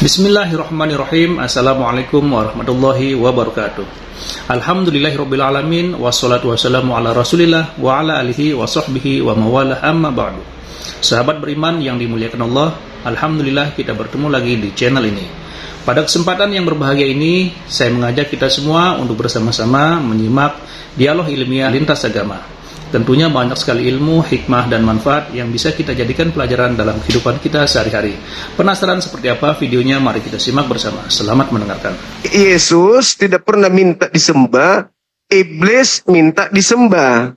Bismillahirrahmanirrahim. Assalamualaikum warahmatullahi wabarakatuh. Alhamdulillahirrabbilalamin. Wassalatu wassalamu ala rasulillah wa ala alihi wa sahbihi wa mawalah amma ba'du. Sahabat beriman yang dimuliakan Allah, Alhamdulillah kita bertemu lagi di channel ini. Pada kesempatan yang berbahagia ini, saya mengajak kita semua untuk bersama-sama menyimak dialog ilmiah lintas agama. Tentunya banyak sekali ilmu, hikmah, dan manfaat yang bisa kita jadikan pelajaran dalam kehidupan kita sehari-hari. Penasaran seperti apa videonya? Mari kita simak bersama. Selamat mendengarkan. Yesus tidak pernah minta disembah, iblis minta disembah.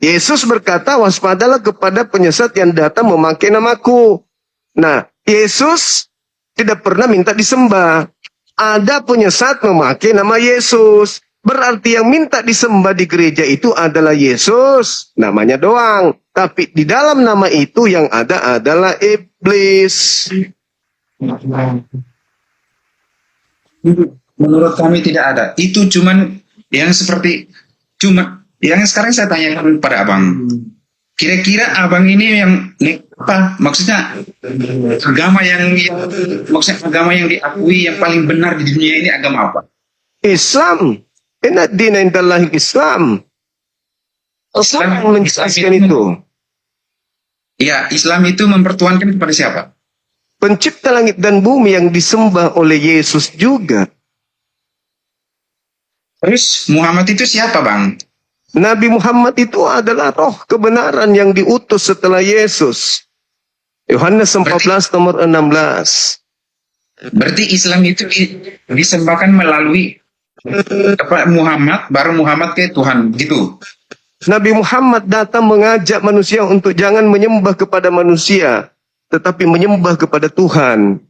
Yesus berkata, waspadalah kepada penyesat yang datang memakai namaku. Nah, Yesus tidak pernah minta disembah. Ada penyesat memakai nama Yesus. Berarti yang minta disembah di gereja itu adalah Yesus, namanya doang. Tapi di dalam nama itu yang ada adalah iblis. Menurut kami tidak ada. Itu cuman yang yang sekarang saya tanyakan pada abang. Kira-kira abang ini yang apa? Maksudnya agama yang diakui yang paling benar di dunia ini agama apa? Islam. Inna dina indallahi Islam. Islam yang menjelaskan itu. Ya, Islam itu mempertuhankan kepada siapa? Pencipta langit dan bumi yang disembah oleh Yesus juga. Terus Muhammad itu siapa, Bang? Nabi Muhammad itu adalah roh kebenaran yang diutus setelah Yesus. Yohanes 14 nomor 16. Berarti Islam itu disembahkan melalui Muhammad, baru Muhammad ke Tuhan, gitu. Nabi Muhammad datang mengajak manusia untuk jangan menyembah kepada manusia, tetapi menyembah kepada Tuhan.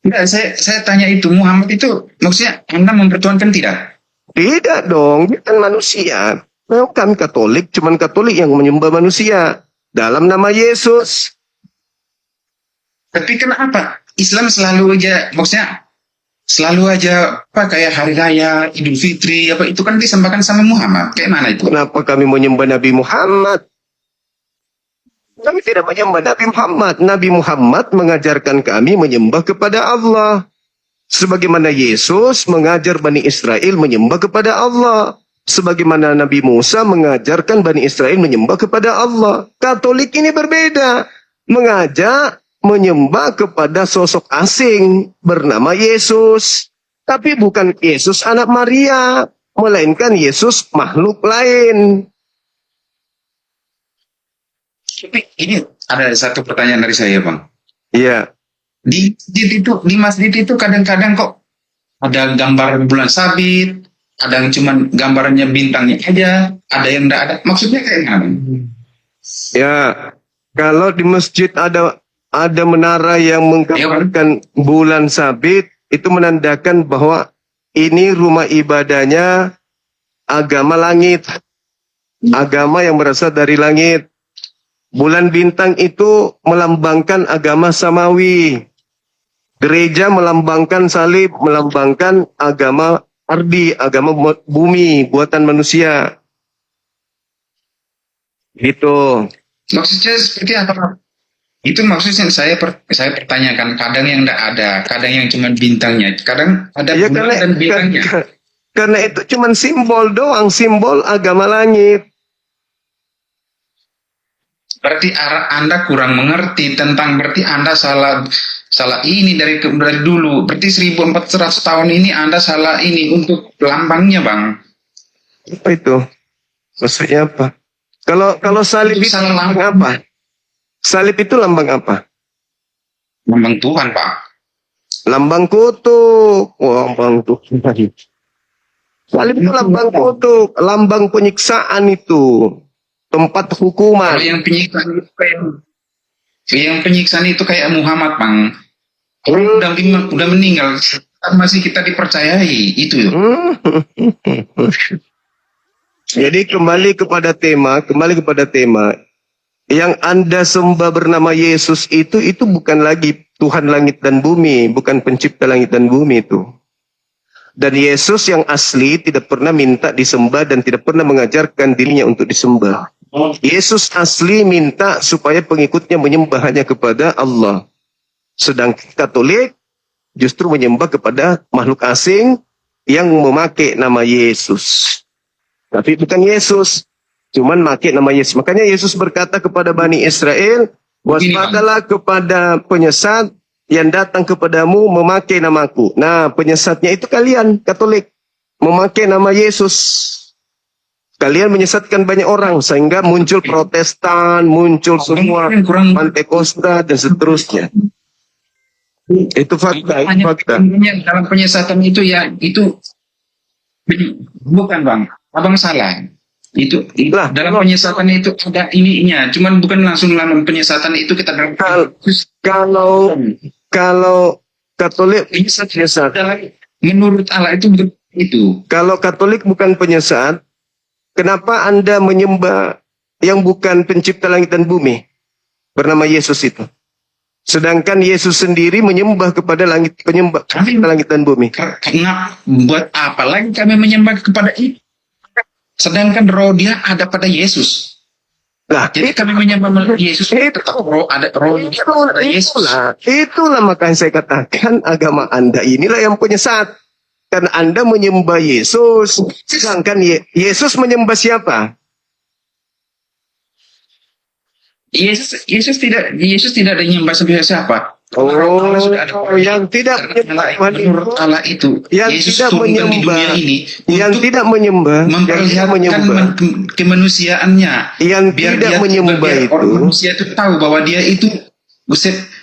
Tidak, saya tanya itu, Muhammad itu maksudnya Anda mempertuhankan tidak? Tidak dong, dia kan manusia. Nah, kami Katolik, cuman Katolik yang menyembah manusia dalam nama Yesus. Tapi kenapa Islam selalu aja apa kayak hari raya Idul Fitri apa itu kan disembahkan sama Muhammad, kayak mana itu? Kenapa kami menyembah Nabi Muhammad? Kami tidak menyembah Nabi Muhammad. Nabi Muhammad mengajarkan kami menyembah kepada Allah. Sebagaimana Yesus mengajar Bani Israel menyembah kepada Allah. Sebagaimana Nabi Musa mengajarkan Bani Israel menyembah kepada Allah. Katolik ini berbeda. Mengajak menyembah kepada sosok asing bernama Yesus. Tapi bukan Yesus anak Maria, melainkan Yesus makhluk lain. Tapi ini ada satu pertanyaan dari saya, Bang. Iya. Di masjid itu kadang-kadang kok ada gambar bulan sabit, ada yang cuma gambarnya bintangnya aja, ada yang enggak ada. Maksudnya kayak gimana? Ya, kalau di masjid ada menara yang menggambarkan bulan sabit, itu menandakan bahwa ini rumah ibadahnya agama langit. Agama yang berasal dari langit. Bulan bintang itu melambangkan agama samawi. Gereja melambangkan salib, melambangkan agama ardi, agama bumi, buatan manusia. Gitu. Maksudnya seperti apa? Itu maksudnya saya pertanyakan, kadang yang enggak ada, kadang yang cuma bintangnya, kadang ada Ya, bulan dan bintangnya. Karena itu cuma simbol doang, simbol agama langit. Berarti Anda kurang mengerti tentang, berarti Anda salah ini dari dulu. Berarti 1400 tahun ini Anda salah ini untuk lambangnya, Bang. Apa itu? Maksudnya apa? Kalau salib itu lambang apa? Salib itu lambang apa? Lambang Tuhan, Pak. Lambang kutuk. Lambang Tuhan. Salib itu lambang kutuk, lambang penyiksaan itu. Tempat hukuman. Kalau yang penyiksaan itu kayak Muhammad, Bang. Orang udah meninggal, masih kita dipercayai itu. Jadi kembali kepada tema. Yang Anda sembah bernama Yesus itu bukan lagi Tuhan langit dan bumi, bukan pencipta langit dan bumi itu. Dan Yesus yang asli tidak pernah minta disembah dan tidak pernah mengajarkan dirinya untuk disembah. Yesus asli minta supaya pengikutnya menyembah hanya kepada Allah. Sedang Katolik justru menyembah kepada makhluk asing yang memakai nama Yesus. Tapi bukan Yesus, cuman memakai nama Yesus. Makanya Yesus berkata kepada Bani Israel, waspadalah kepada penyesat yang datang kepadamu memakai namaku. Nah, penyesatnya itu kalian, Katolik, memakai nama Yesus. Kalian menyesatkan banyak orang, sehingga muncul Protestan, muncul semua Pantekosta, dan seterusnya. Itu fakta, itu fakta. Dalam penyesatan itu ya, itu bukan Bang, Abang salah. Itu Lah, dalam penyesatan itu ada ininya, cuman bukan langsung dalam penyesatan itu kita dalam kalau Katolik penyesat, menurut Allah itu betul itu. kalau Katolik bukan penyesat, kenapa Anda menyembah yang bukan pencipta langit dan bumi bernama Yesus itu? Sedangkan Yesus sendiri menyembah kepada penyembah langit dan bumi. Karena buat apa lagi kami menyembah kepada itu? Sedangkan roh dia ada pada Yesus. Lah, Jadi kami menyembah Yesus itu roh ada Yesus. Itulah makanya saya katakan agama Anda inilah yang penyesat. Karena Anda menyembah Yesus, sedangkan Yesus menyembah siapa? Yesus tidak menyembah siapa. Yang tidak menurut Allah itu yang Yesus tidak turun di menyembah, dunia ini yang untuk tidak menyembah, memperlihatkan kemanusiaannya. yang Biar tidak menyembah itu, orang manusia itu tahu bahwa dia itu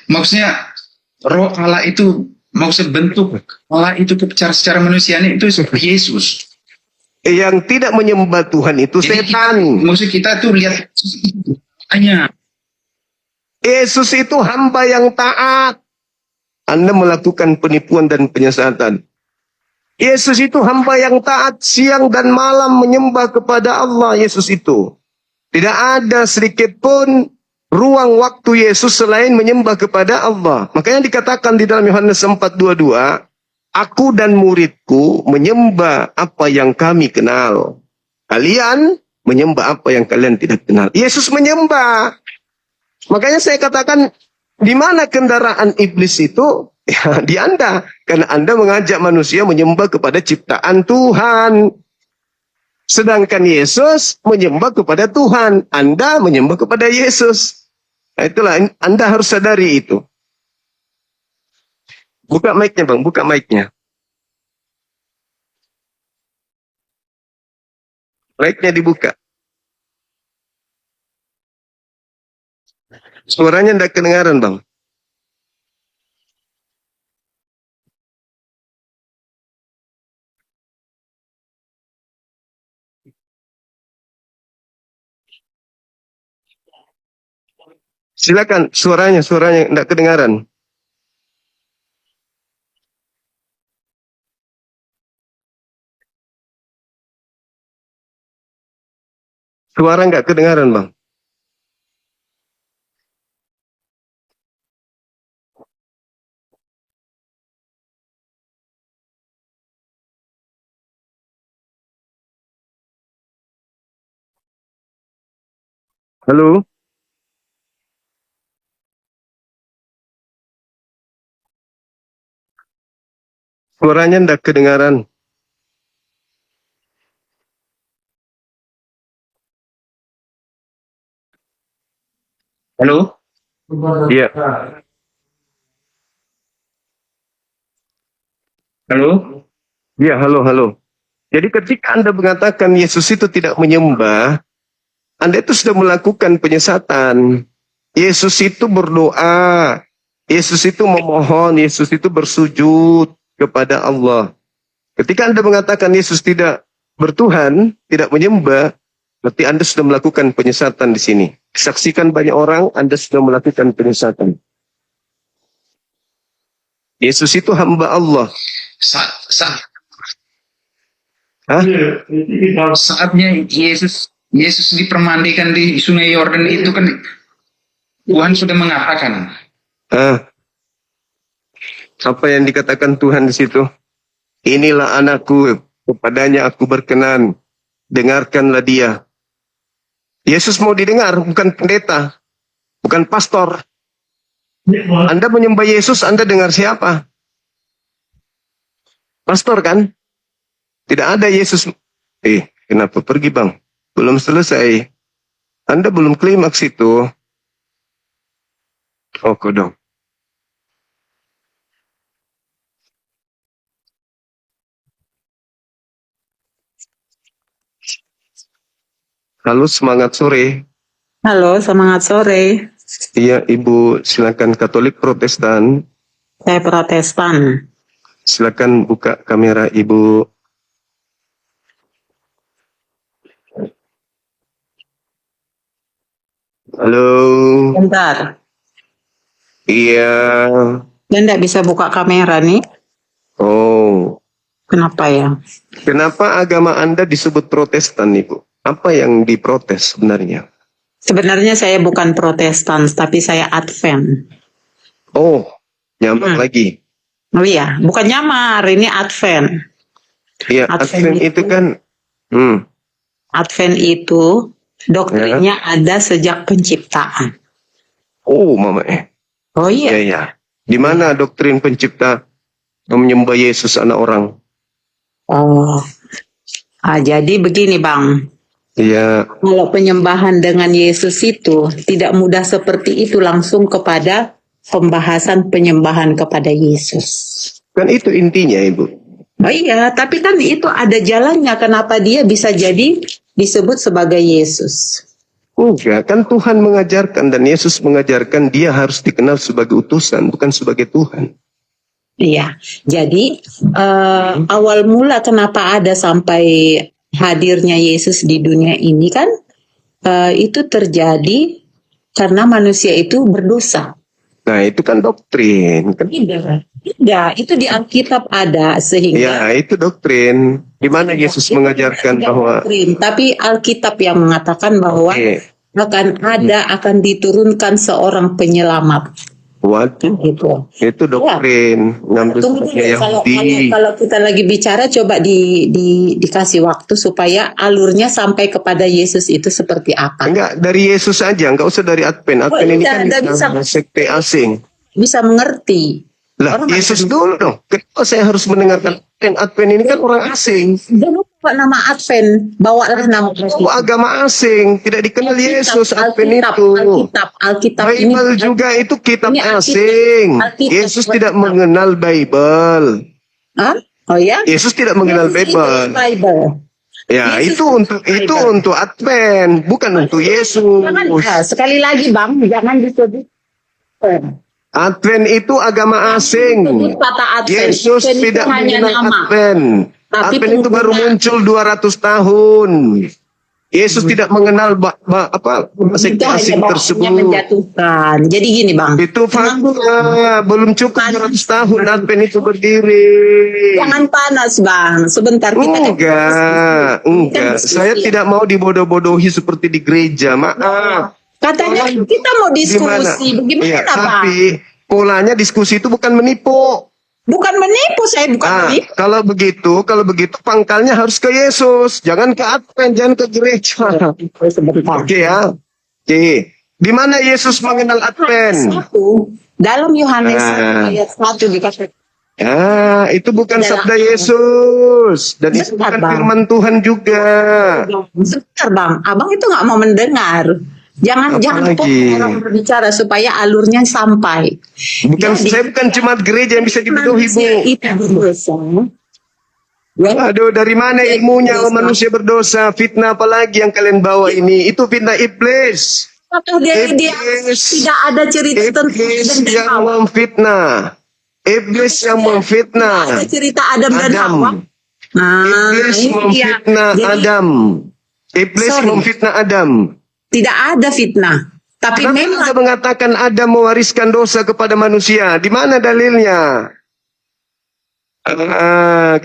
maksudnya roh Allah itu, maksud bentuk Allah itu secara manusianya itu seperti Yesus. yang tidak menyembah Tuhan itu setan. Maksud kita tuh lihat hanya Yesus itu hamba yang taat. Anda melakukan penipuan dan penyesatan. Yesus itu hamba yang taat, siang dan malam menyembah kepada Allah. Yesus itu tidak ada sedikit pun ruang waktu Yesus selain menyembah kepada Allah. Makanya dikatakan di dalam Yohanes 4:22, aku dan muridku menyembah apa yang kami kenal. Kalian menyembah apa yang kalian tidak kenal. Yesus menyembah. Makanya saya katakan, di mana kendaraan iblis itu? Ya, di Anda. Karena Anda mengajak manusia menyembah kepada ciptaan Tuhan. Sedangkan Yesus menyembah kepada Tuhan. Anda menyembah kepada Yesus. Nah, itulah, Anda harus sadari itu. Buka mic-nya, Bang. Buka mic-nya. Mic-nya dibuka. Suaranya tidak kedengaran, Bang. Silakan, suaranya tidak kedengaran. Suara nggak kedengaran, Bang. Halo? Suaranya tidak kedengaran. halo. Iya. Halo. Iya, halo. Jadi ketika Anda mengatakan Yesus itu tidak menyembah, Anda itu sudah melakukan penyesatan. Yesus itu berdoa. Yesus itu memohon. Yesus itu bersujud kepada Allah. Ketika Anda mengatakan Yesus tidak bertuhan, tidak menyembah, berarti Anda sudah melakukan penyesatan di sini. Saksikan banyak orang, Anda sudah melakukan penyesatan. Yesus itu hamba Allah. Hah? Saatnya Yesus dipermandikan di Sungai Yordan itu kan Tuhan sudah mengatakan. Apa yang dikatakan Tuhan di situ? Inilah anakku, kepadanya aku berkenan. Dengarkanlah dia. Yesus mau didengar, bukan pendeta, bukan pastor. Anda menyembah Yesus, Anda dengar siapa? Pastor kan? Tidak ada Yesus. Kenapa pergi bang? Belum selesai. Anda belum klimaks itu. Oh, kodong. Halo, semangat sore. Halo, semangat sore. Iya, Ibu, silakan Katolik Protestan. Saya Protestan. Silakan buka kamera Ibu. Halo. Bentar. Iya. Dan tidak bisa buka kamera nih. Oh. Kenapa ya? Kenapa agama Anda disebut Protestan, Ibu? Apa yang diprotes sebenarnya? Sebenarnya saya bukan Protestan, tapi saya Advent. Oh, nyamar lagi. Oh iya, bukan nyamar, ini Advent. Iya, Advent itu kan. Advent itu doktrinnya ada sejak penciptaan. Oh, Mama. Oh Iya, iya. ya. Di mana doktrin pencipta menyembah Yesus anak orang? Oh. Jadi begini Bang. Iya. Kalau penyembahan dengan Yesus itu tidak mudah seperti itu langsung kepada pembahasan penyembahan kepada Yesus. Kan itu intinya, Ibu. Oh iya, tapi kan itu ada jalannya kenapa dia bisa jadi disebut sebagai Yesus. Enggak, kan Tuhan mengajarkan dan Yesus mengajarkan dia harus dikenal sebagai utusan, bukan sebagai Tuhan. Iya, jadi awal mula kenapa ada sampai hadirnya Yesus di dunia ini kan itu terjadi karena manusia itu berdosa. Nah, itu kan doktrin. Kan? Tidak, itu di Alkitab ada sehingga. Ya, itu doktrin. Di mana Yesus mengajarkan bahwa. Doktrin, tapi Alkitab yang mengatakan bahwa akan diturunkan seorang penyelamat. Waduh, Gitu. itu doktrin. Ngambil Tunggu dulu, Yahudi. kalau kita lagi bicara coba dikasih waktu supaya alurnya sampai kepada Yesus itu seperti apa. Enggak, dari Yesus aja, enggak usah dari Advent. Advent ini kan sekte asing. Bisa mengerti. Lah, Yesus dulu dong. Kenapa saya harus mendengarkan Advent? Advent ini kan orang asing. Jangan lupa nama Advent, bawalah nama Itu agama asing, tidak dikenal Yesus. Advent itu. Alkitab ini. Bible juga itu kitab Ini Alkitab. asing. Alkitab. Yesus tidak mengenal Bible. Hah? Oh ya? Yesus tidak mengenal Bible. Ya, Yesus itu untuk Advent, bukan untuk Yesus. Sekali lagi Bang, jangan disebut. Advent itu agama asing. Yesus tidak mengenal Advent. Advent itu baru muncul 200 tahun. Yesus tidak mengenal sekte asing tersebut. Menjatuhkan. Jadi gini Bang. Itu fakta. Belum cukup 200 tahun Advent itu berdiri. Jangan panas Bang. Sebentar kita. Enggak. Saya tidak mau dibodoh-bodohi seperti di gereja. Maaf. Katanya kita mau diskusi. Bagaimana Ya, Bang? tapi polanya diskusi itu bukan menipu. Bukan menipu, saya bukan menipu. Kalau begitu pangkalnya harus ke Yesus, jangan ke Advent, jangan ke gereja. Oke ya. Oke. Di mana Yesus mengenal Advent? Dalam Yohanes ayat 1 dikatakan. Ya, itu bukan sabda Yesus dan itu bukan firman Tuhan juga. Sebentar Bang, Abang itu nggak mau mendengar. Jangan orang berbicara supaya alurnya sampai. Saya bukan cuma gereja yang bisa dibodohi, Bu. Itu berdosa. Aduh, dari mana ilmunya manusia berdosa? Fitnah apalagi yang kalian bawa ini? Itu fitnah iblis. Dia tidak ada cerita tentang Iblis yang memfitnah. Iblis yang memfitnah. Ada cerita Adam dan Hawa. Iblis memfitnah Adam. Iblis memfitnah Adam. Tidak ada fitnah. Tapi memang Anda mengatakan Adam mewariskan dosa kepada manusia. Di mana dalilnya?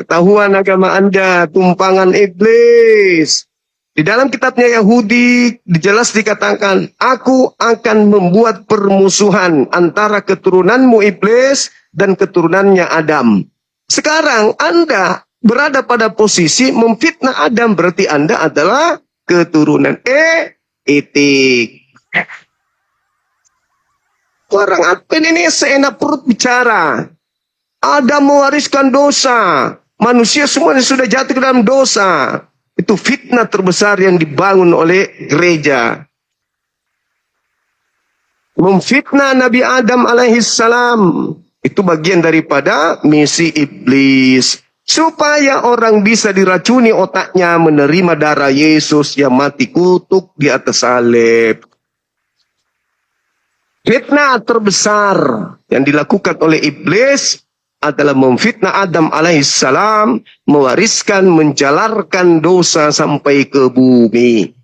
Ketahuan agama Anda, tumpangan iblis. Di dalam kitabnya Yahudi, jelas dikatakan, aku akan membuat permusuhan antara keturunanmu iblis dan keturunannya Adam. Sekarang Anda berada pada posisi memfitnah Adam, berarti Anda adalah keturunan etik. Orang Advent ini seenak perut bicara. Adam mewariskan dosa. Manusia semuanya sudah jatuh ke dalam dosa. Itu fitnah terbesar yang dibangun oleh gereja. Memfitnah Nabi Adam alaihissalam. Itu bagian daripada misi iblis. Supaya orang bisa diracuni otaknya menerima darah Yesus yang mati kutuk di atas salib. Fitnah terbesar yang dilakukan oleh iblis adalah memfitnah Adam alaihissalam, mewariskan, menjalarkan dosa sampai ke bumi.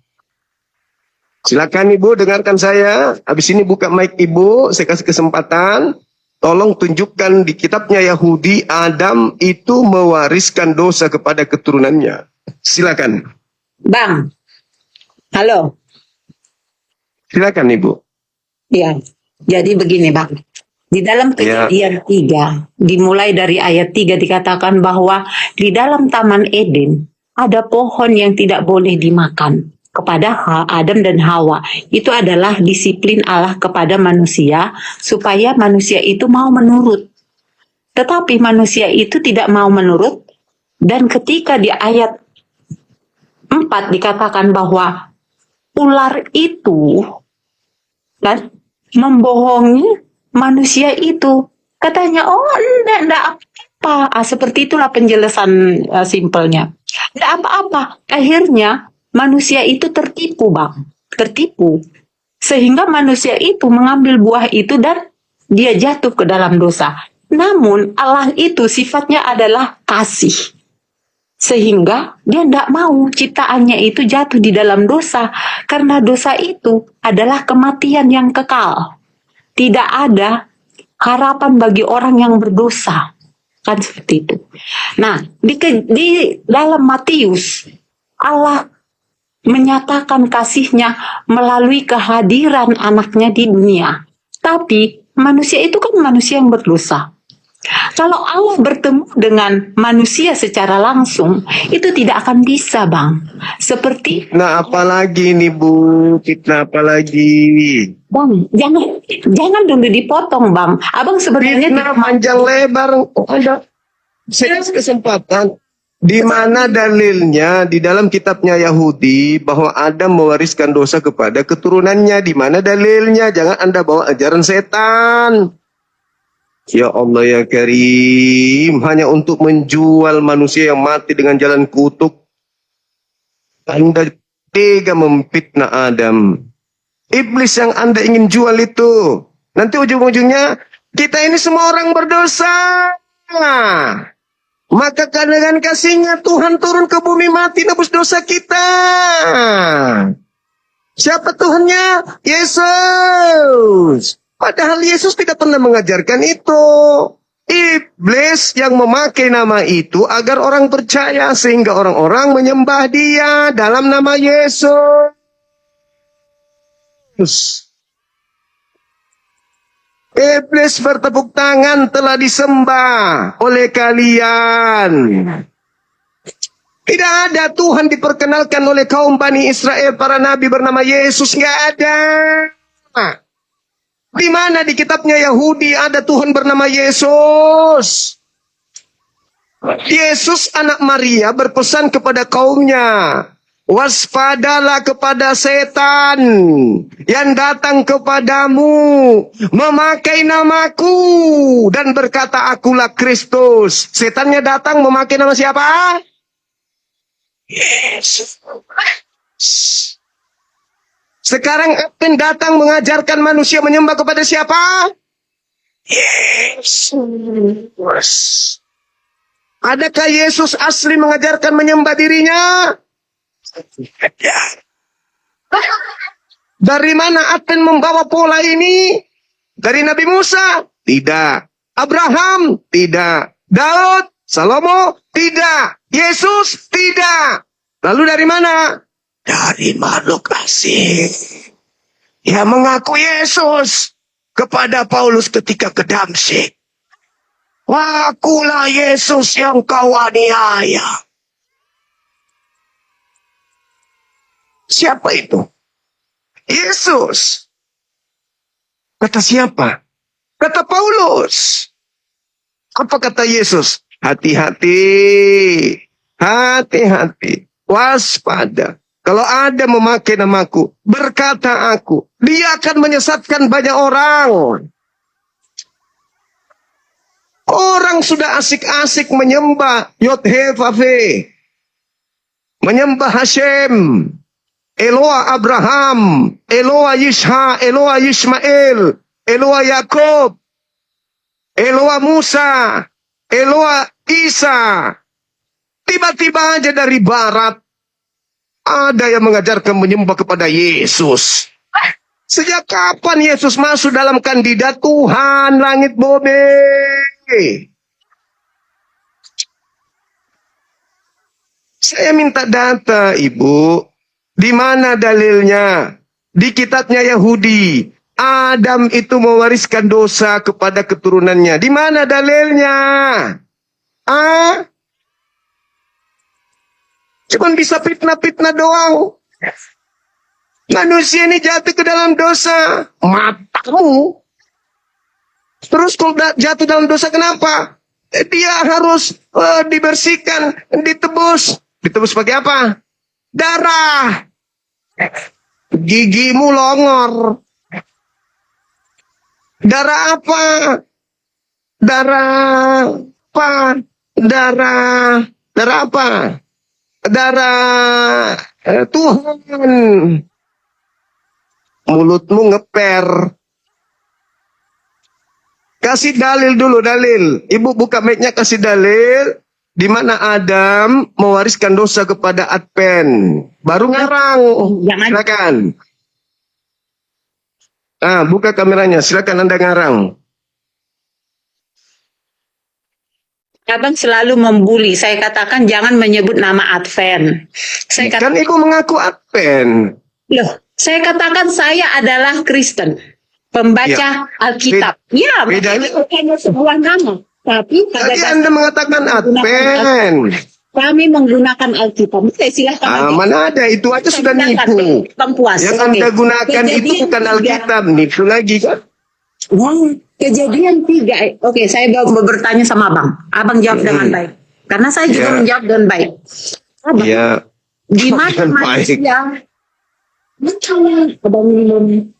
Silakan Ibu dengarkan saya. Habis ini buka mic Ibu, saya kasih kesempatan. Tolong tunjukkan di kitabnya Yahudi, Adam itu mewariskan dosa kepada keturunannya. Silakan. Bang, halo. Silakan Ibu. Ya, jadi begini Bang. Di dalam Kejadian 3, dimulai dari ayat 3 dikatakan bahwa di dalam Taman Eden ada pohon yang tidak boleh dimakan kepada Adam dan Hawa. Itu adalah disiplin Allah kepada manusia supaya manusia itu mau menurut. Tetapi manusia itu tidak mau menurut, dan ketika di ayat 4 dikatakan bahwa ular itu kan membohongi manusia itu. Katanya, oh enggak apa-apa. Seperti itulah penjelasan simpelnya. Enggak apa-apa. Akhirnya manusia itu tertipu, Bang. Tertipu. Sehingga manusia itu mengambil buah itu dan dia jatuh ke dalam dosa. Namun Allah itu sifatnya adalah kasih. Sehingga dia tidak mau ciptaannya itu jatuh di dalam dosa. Karena dosa itu adalah kematian yang kekal. Tidak ada harapan bagi orang yang berdosa. Kan seperti itu. Nah, di dalam Matius, Allah menyatakan kasihnya melalui kehadiran anaknya di dunia. Tapi manusia itu kan manusia yang berdosa. Kalau Allah bertemu dengan manusia secara langsung, itu tidak akan bisa, Bang. Seperti... Nah, apalagi nih Bu? Fitnah apalagi? Bang, jangan dulu dipotong, Bang. Abang sebenarnya Fitnah panjang lebar. Ada kesempatan. Di mana dalilnya di dalam kitabnya Yahudi bahwa Adam mewariskan dosa kepada keturunannya? Di mana dalilnya? Jangan Anda bawa ajaran setan. Ya Allah ya Karim, hanya untuk menjual manusia yang mati dengan jalan kutuk. Anda tega memfitnah Adam. Iblis yang Anda ingin jual itu. Nanti ujung-ujungnya, kita ini semua orang berdosa. Maka dengan kasihnya Tuhan turun ke bumi mati nebus dosa kita. Siapa Tuhannya? Yesus. Padahal Yesus tidak pernah mengajarkan itu. Iblis yang memakai nama itu agar orang percaya sehingga orang-orang menyembah dia dalam nama Yesus. Iblis bertepuk tangan telah disembah oleh kalian. Tidak ada Tuhan diperkenalkan oleh kaum Bani Israel, para nabi bernama Yesus. Nggak ada. Di mana di kitabnya Yahudi ada Tuhan bernama Yesus? Yesus anak Maria berpesan kepada kaumnya, waspadalah kepada setan yang datang kepadamu memakai namaku dan berkata akulah Kristus. Setannya datang memakai nama siapa? Yesus. Sekarang Advent datang mengajarkan manusia menyembah kepada siapa? Yesus. Adakah Yesus asli mengajarkan menyembah dirinya? Dari mana Advent membawa pola ini? Dari Nabi Musa? Tidak. Abraham? Tidak. Daud? Salomo? Tidak. Yesus? Tidak. Lalu dari mana? Dari makhluk asing yang mengaku Yesus kepada Paulus ketika ke Damsyik. Akulah Yesus yang kau aniaya. Siapa itu? Yesus. Kata siapa? Kata Paulus. Apa kata Yesus? Hati-hati. Hati-hati. Waspada. Kalau ada memakai namaku, berkata aku, dia akan menyesatkan banyak orang. Orang sudah asik-asik menyembah Yod-He-Vav-He. Menyembah Hashem. Eloah Abraham. Eloah Yishha. Eloah Yishmael. Eloah Yakob. Eloah Musa. Eloah Isa. Tiba-tiba aja dari barat ada yang mengajarkan menyembah kepada Yesus. Sejak kapan Yesus masuk dalam kandidat Tuhan langit bumi? Saya minta data, Ibu. Di mana dalilnya? Di kitabnya Yahudi. Adam itu mewariskan dosa kepada keturunannya. Di mana dalilnya? Cuman bisa fitnah-fitnah doang. Manusia ini jatuh ke dalam dosa. Matamu. Terus kalau jatuh dalam dosa kenapa? Dia harus dibersihkan, ditebus. Ditebus pakai apa? Darah. Gigimu longor. Darah apa? Darah apa? Darah apa? Darah Tuhan. Mulutmu ngeper. Kasih dalil dulu, dalil. Ibu buka mic-nya, kasih dalil. Di mana Adam mewariskan dosa kepada Adpen. Baru ngarang. Silakan. Buka kameranya. Silakan Anda ngarang. Abang selalu membuli. Saya katakan jangan menyebut nama Advent. Saya Kan Ibu mengaku Adpen. Loh, saya katakan saya adalah Kristen, pembaca Alkitab. Ya, bedanya bukannya sebuah nama. Tapi tadi Anda mengatakan Adpen. Kami menggunakan Alkitab. Saya silakan. Mana ada, itu aja sudah nipu. Pempuas. Yang Anda gunakan itu bukan Alkitab, nipu lagi kan? Kejadian 3. Oke, saya mau bertanya sama Abang. Abang jawab dengan baik. Karena saya juga menjawab dengan baik. Abang, di mana manusia? Abang minum.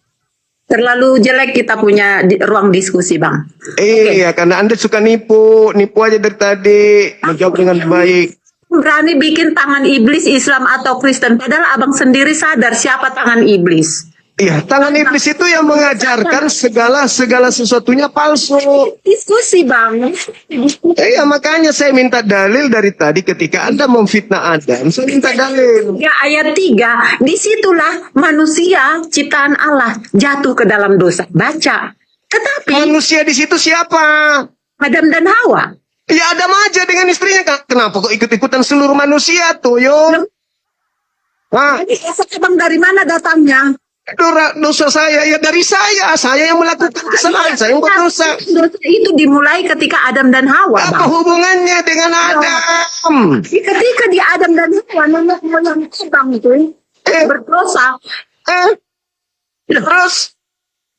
Terlalu jelek kita punya ruang diskusi, Bang. Iya, karena Anda suka nipu. Nipu aja dari tadi. Menjawab dengan baik. Berani bikin tangan iblis Islam atau Kristen. Padahal Abang sendiri sadar siapa tangan iblis. Iya, tangan iblis itu yang mengajarkan segala sesuatunya palsu. Diskusi, Bang. Iya, makanya saya minta dalil dari tadi ketika Anda memfitnah Adam. Saya minta dalil. Ya, ayat 3. Disitulah manusia ciptaan Allah jatuh ke dalam dosa. Baca. Tetapi Manusia di situ siapa? Adam dan Hawa. Ya Adam aja dengan istrinya. Kenapa kok ikut-ikutan seluruh manusia tuh, yo? Jadi Abang dari mana datangnya? Dosa saya ya dari saya yang melakukan kesalahan, saya yang berdosa. Dosa itu dimulai ketika Adam dan Hawa. Apa hubungannya dengan Adam? Ketika di Adam dan Hawa, nenek moyang Abang itu berdosa. Terus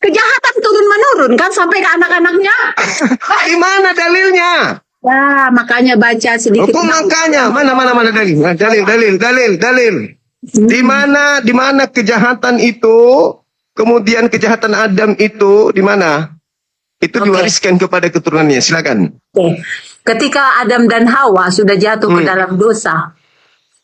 Kejahatan turun menurun kan sampai ke anak-anaknya. di mana dalilnya? Ya, makanya baca sedikit. Makanya mana dalil? Dalil. Di mana kejahatan itu, kemudian kejahatan Adam itu di mana? Itu diwariskan kepada keturunannya. Silakan. Ketika Adam dan Hawa sudah jatuh ke dalam dosa,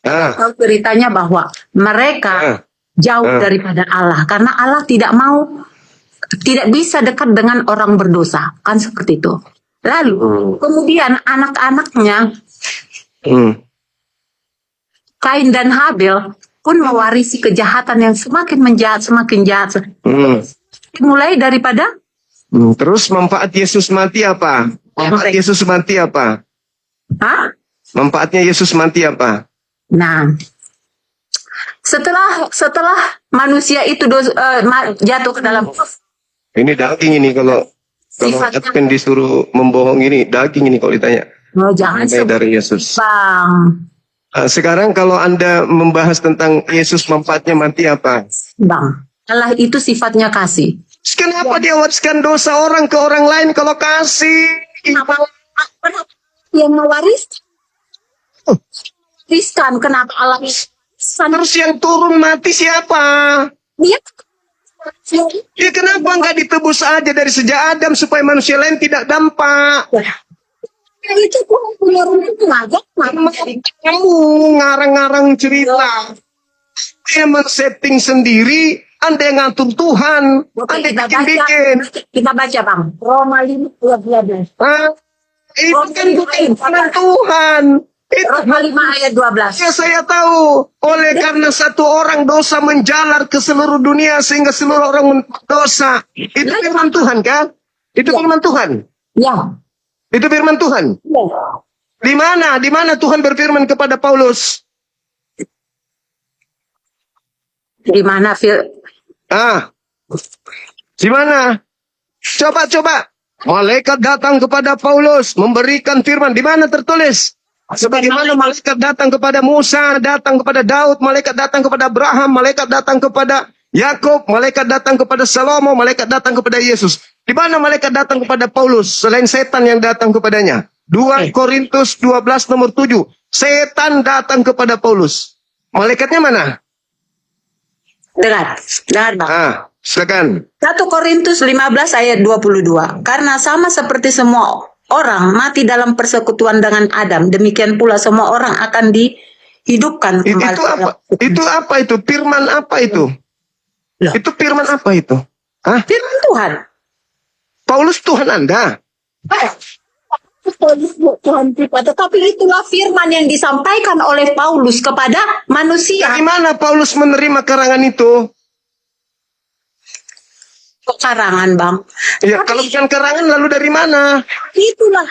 tahu ceritanya bahwa mereka jauh daripada Allah karena Allah tidak bisa dekat dengan orang berdosa, kan seperti itu. Lalu kemudian anak-anaknya Kain dan Habel pun mewarisi kejahatan yang semakin jahat. Mulai daripada terus manfaat Yesus mati apa? Manfaatnya Yesus mati apa? Nah, setelah manusia itu jatuh ke dalam ini daging ini kalau Advent disuruh membohong ini daging ini kalau ditanya. Jangan dari Yesus. Bang. Sekarang kalau Anda membahas tentang Yesus manfaatnya mati apa? Bang, Allah itu sifatnya kasih. Kenapa dia wariskan dosa orang ke orang lain kalau kasih? Kenapa yang mewariskan? Kenapa Allah Terus yang turun mati siapa? dia Ya kenapa nggak ditebus aja dari sejak Adam supaya manusia lain tidak dampak? itu punya rumah aja. Kamu ngarang-ngarang cerita. Dia men-setting sendiri, Anda yang ngatur Tuhan. Anda bikin-bikin. Kita baca Bang. Roma 5:12. Itu kan bukan Tuhan. Itu Roma 5 ayat 12. ya saya tahu. Oleh karena satu orang dosa menjalar ke seluruh dunia sehingga seluruh orang dosa. Itu firman Tuhan kan? Itu firman Tuhan. Ya. Itu firman Tuhan. Ya. Di mana? Di mana Tuhan berfirman kepada Paulus? Di mana Di mana? Coba. Malaikat datang kepada Paulus memberikan firman. Di mana tertulis? Sebagaimana malaikat datang kepada Musa, datang kepada Daud, malaikat datang kepada Abraham, malaikat datang kepada Yakub, malaikat datang kepada Salomo, malaikat datang kepada Yesus. Di mana malaikat datang kepada Paulus selain setan yang datang kepadanya? 2 Korintus 12 nomor 7. Setan datang kepada Paulus. Malaikatnya mana? Dengar Bang. Silakan. 1 Korintus 15 ayat 22. Karena sama seperti semua orang mati dalam persekutuan dengan Adam, demikian pula semua orang akan dihidupkan kembali. Itu apa? Itu apa itu? Firman apa itu? Loh. Itu firman apa itu? Firman Tuhan. Paulus Tuhan Anda. Tuhan kita, tetapi itulah firman yang disampaikan oleh Paulus kepada manusia. Dari mana Paulus menerima karangan itu? Karangan Bang. Ya, kalau bukan karangan lalu dari mana? Itulah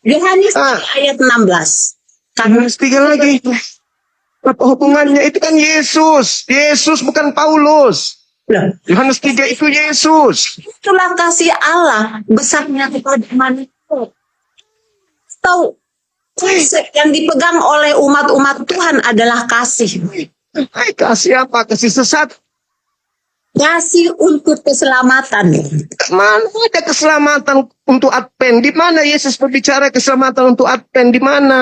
Yohanes ayat 16. Yohanes 3 lagi. Apa hubungannya? Itu kan Yesus. Yesus bukan Paulus. Loh. Yohanes 3 itu Yesus. Itulah kasih Allah besarnya kepada manusia. Tahu, yang dipegang oleh umat-umat Tuhan adalah kasih. Kasih apa? Kasih sesat. Kasih untuk keselamatan. Mana ada keselamatan untuk Advent? Di mana Yesus berbicara keselamatan untuk Advent? Di mana?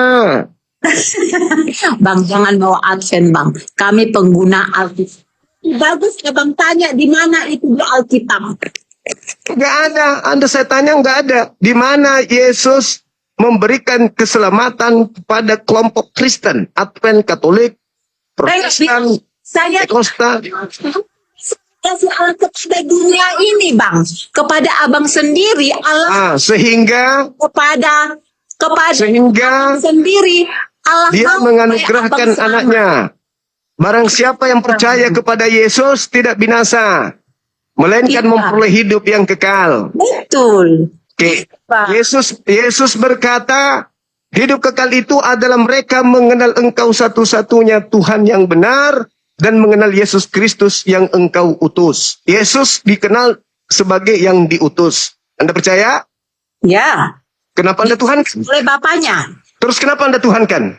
Bang, jangan bawa Advent, Bang. Kami pengguna Alkitab. Bagus ya Bang, tanya di mana itu di Alkitab. Enggak ada. Anda saya tanya enggak ada. Di mana Yesus memberikan keselamatan kepada kelompok Kristen, Advent, Katolik, Protestan, Pentecostal. Kasih Allah kepada dunia ini Bang, kepada Abang sendiri Allah sehingga Abang sendiri Allah Dia menganugerahkan anaknya. Barang siapa yang percaya kepada Yesus tidak binasa, melainkan memperoleh hidup yang kekal. Betul. Oke. Yesus berkata, hidup kekal itu adalah mereka mengenal Engkau satu-satunya Tuhan yang benar dan mengenal Yesus Kristus yang Engkau utus. Yesus dikenal sebagai yang diutus. Anda percaya? Ya. Kenapa Anda Tuhankan? Oleh Bapaknya. Terus kenapa Anda Tuhankan?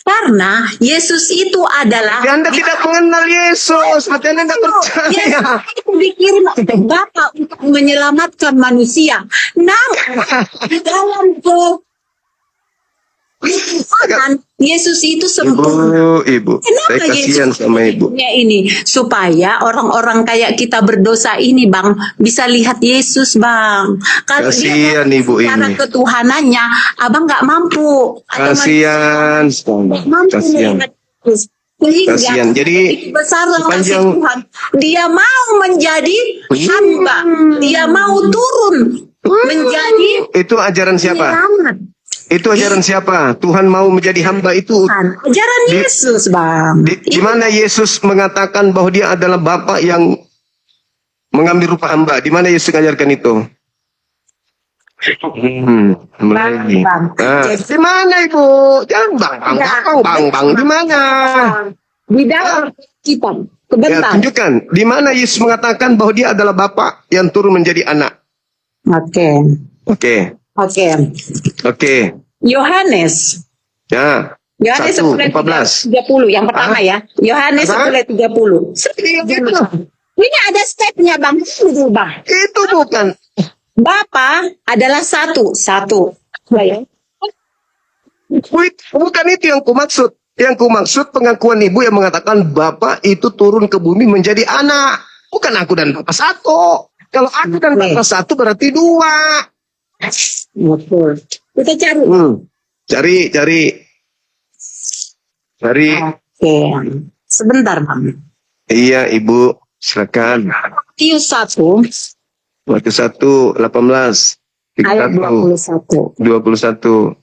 Karena Yesus itu adalah Anda tidak mengenal Yesus, berarti Anda tidak percaya. Yesus itu dikirim oleh Bapa untuk menyelamatkan manusia. Namun di dalam Yesus itu sempurna. Ibu, Kenapa saya kasihan Yesus sama Ibu. Ini supaya orang-orang kayak kita berdosa ini Bang bisa lihat Yesus Bang. Kalau Kasihan dia Ibu cara ini. ketuhanannya Abang nggak mampu. Kasihan, kasihan. Kasihan. Jadi besar sepanjang Tuhan, dia mau menjadi hamba, dia mau turun menjadi itu ajaran siapa? penyelamat. Itu ajaran siapa? Tuhan mau menjadi hamba itu. Ajaran Yesus, Bang. Di mana Yesus mengatakan bahwa dia adalah Bapa yang mengambil rupa hamba? Di mana Yesus mengajarkan itu? Bang. Di mana Ibu? Jangan bang. Di mana? Di dalam kitab. Kebentar. Tunjukkan. Di mana Yesus mengatakan bahwa dia adalah Bapa yang turun menjadi anak? Oke. Yohanes. Ya. Yohanes 1:14. 10:30 yang pertama ya. Yohanes 10:30. Ini ada stepnya Bang. Dulu Bang. Itu bukan. Bapa adalah satu. Ya. Bukan itu yang kumaksud. Yang kumaksud pengakuan ibu yang mengatakan Bapak itu turun ke bumi menjadi anak. Bukan aku dan Bapak satu. Kalau aku dan Bapak satu berarti dua. Betul. Kita cari. Cari. Oke. Sebentar Bang. Iya, Ibu. Silakan. Matius 1 Matius 1, 18. ayat 21. 21.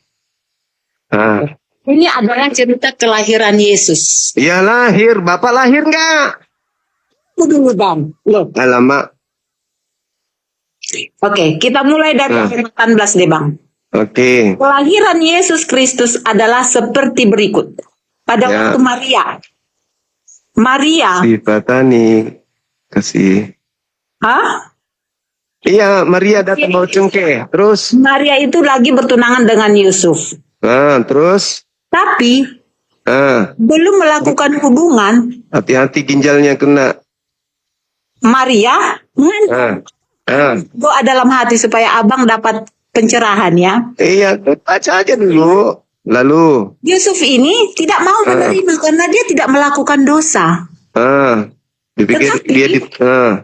Nah. Ini adalah cerita kelahiran Yesus. Ya lahir. Bapak lahir nggak? Dulu Bang. Loh. Alamak. Oke, kita mulai dari ayat 18 deh Bang. Oke. Kelahiran Yesus Kristus adalah seperti berikut. Pada waktu Maria. Si Patani. Kasih. Hah? Iya, Maria datang bawa cengkeh. Terus? Maria itu lagi bertunangan dengan Yusuf. Terus? Tapi belum melakukan hubungan. Hati-hati ginjalnya kena. Maria ngantuk. Doa dalam hati supaya abang dapat pencerahan ya. Iya, baca aja dulu. Lalu? Yusuf ini tidak mau menerima karena dia tidak melakukan dosa. Dipikir dia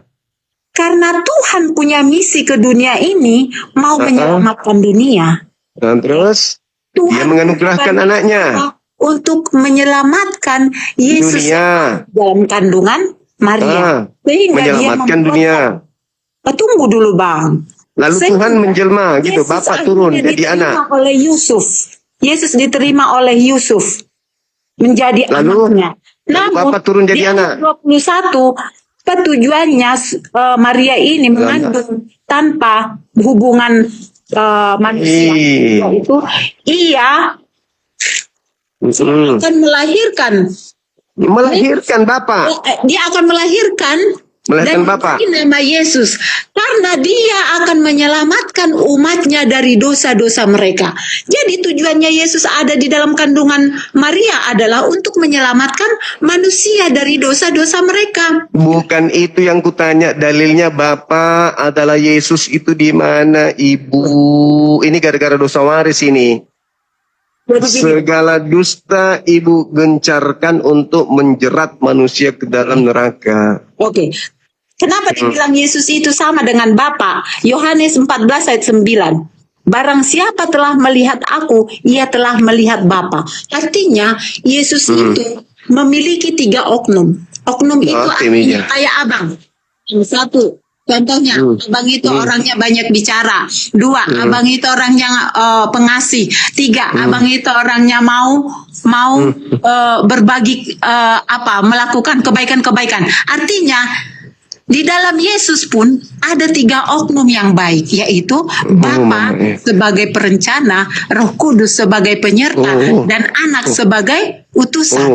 karena Tuhan punya misi ke dunia ini mau menyelamatkan dunia. Dan terus? Tuhan dia menganugerahkan anaknya untuk menyelamatkan Yesus dalam kandungan Maria. Sehingga menyelamatkan dunia. Tunggu dulu Bang. Lalu Tuhan menjelma gitu, Yesus Bapak turun jadi anak. Oleh Yusuf. Yesus diterima oleh Yusuf menjadi anaknya. Namun Bapak turun jadi anak. 21 tujuannya Maria ini mengandung tanpa hubungan manusia. Yaitu ia akan melahirkan Bapak. Dia akan melahirkan Bapak. Nama Yesus karena dia akan menyelamatkan umatnya dari dosa-dosa mereka. Jadi tujuannya Yesus ada di dalam kandungan Maria adalah untuk menyelamatkan manusia dari dosa-dosa mereka. Bukan itu yang kutanya. Dalilnya Bapak adalah Yesus itu di mana, Ibu? Ini gara-gara dosa waris ini. Segala dusta Ibu gencarkan untuk menjerat manusia ke dalam neraka. Oke. Kenapa dibilang Yesus itu sama dengan Bapa? Yohanes 14 ayat 9. Barang siapa telah melihat aku, ia telah melihat Bapa. Artinya Yesus itu memiliki 3 oknum. Oknum itu artinya kayak abang. Yang satu, contohnya abang itu orangnya banyak bicara. 2, abang itu orangnya pengasih. 3, abang itu orangnya mau berbagi melakukan kebaikan-kebaikan. Artinya di dalam Yesus pun ada 3 oknum yang baik, yaitu Bapa sebagai perencana, Roh Kudus sebagai penyerta, dan Anak sebagai utusan.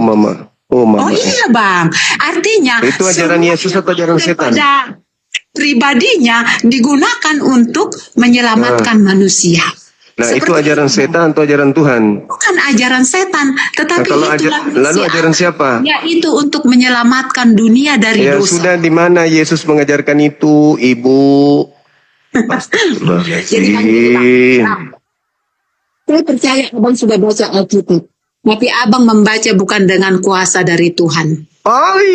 Oh iya Bang, artinya itu ajaran Yesus atau ajaran setan? Pribadinya digunakan untuk menyelamatkan manusia. Nah, itu ajaran setan atau ajaran Tuhan? Bukan ajaran setan, tetapi lalu ajaran siapa? Yaitu untuk menyelamatkan dunia dari dosa. Sudah, di mana Yesus mengajarkan itu, Ibu? Saya percaya abang sudah baca Alkitab, tapi abang membaca bukan dengan kuasa dari Tuhan.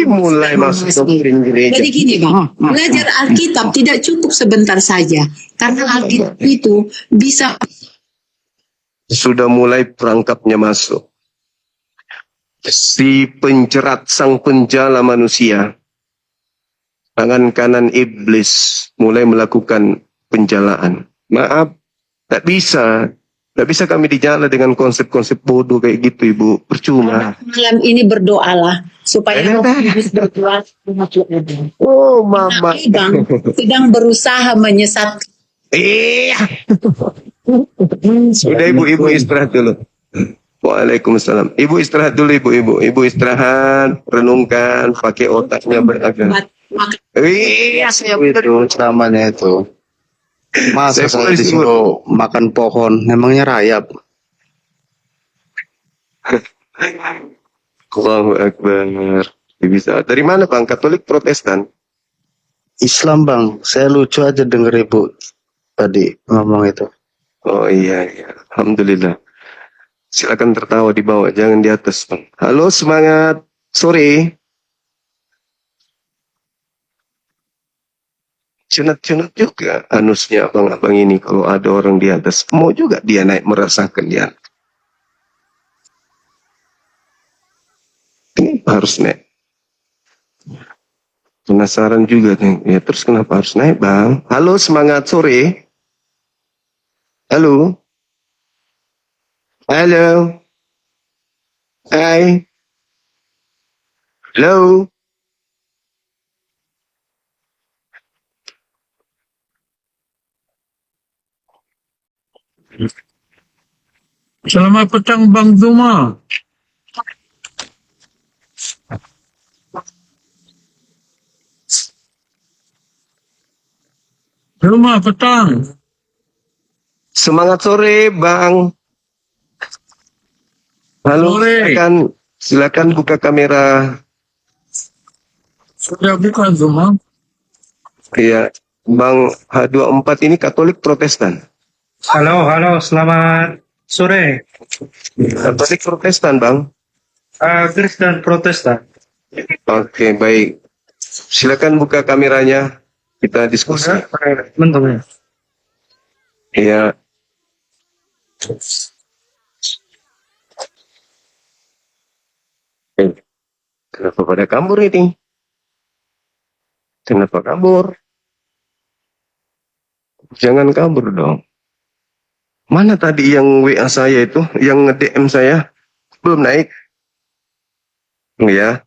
Mulai masuk doktrin gereja. Jadi gini Bang, belajar Alkitab tidak cukup sebentar saja, karena Alkitab itu bisa. Sudah mulai perangkapnya masuk. Si penjerat, sang penjala manusia, tangan kanan iblis mulai melakukan penjalaan. Maaf, tak bisa. Tak bisa kami dijala dengan konsep-konsep bodoh kayak gitu, Ibu. Percuma. Malam ini berdoalah supaya Roh Kudus berkuasa. Mama. Bang sedang berusaha menyesatkan. Sudah, Ibu istirahat dulu. Waalaikumsalam. Ibu istirahat dulu, Ibu. Ibu istirahat, renungkan, pakai otaknya beragam. Itu ceramahnya itu. Masa saya disuruh makan pohon, memangnya rayap. Allahu Akbar. Bisa. Dari mana Bang? Katolik Protestan? Islam bang. Saya lucu aja denger ibu tadi ngomong itu. Oh iya, iya. Alhamdulillah. Silakan tertawa di bawah, jangan di atas, Bang. Halo, semangat sore. Cenat-cenat juga anusnya abang-abang ini kalau ada orang di atas. Mau juga dia naik merasakan ya. Kenapa harus naik? Penasaran juga nih. Ya, terus kenapa harus naik, Bang? Halo, semangat sore. Halo. Halo. Hai. Halo. Selamat petang Bang Zuma. Zuma petang. Semangat sore, Bang. Halo, Sore. silakan buka kamera. Sudah bukan Zuma? Iya, Bang H24 ini Katolik Protestan. Halo, selamat sore. Katolik Protestan, Bang. Kristen Protestan. Oke, baik. Silakan buka kameranya. Kita diskusi. Bentar ya. Iya. Kenapa pada kabur ini? Kenapa kabur? Jangan kabur dong. Mana tadi yang WA saya itu, yang nge-DM saya? Belum naik? Ya.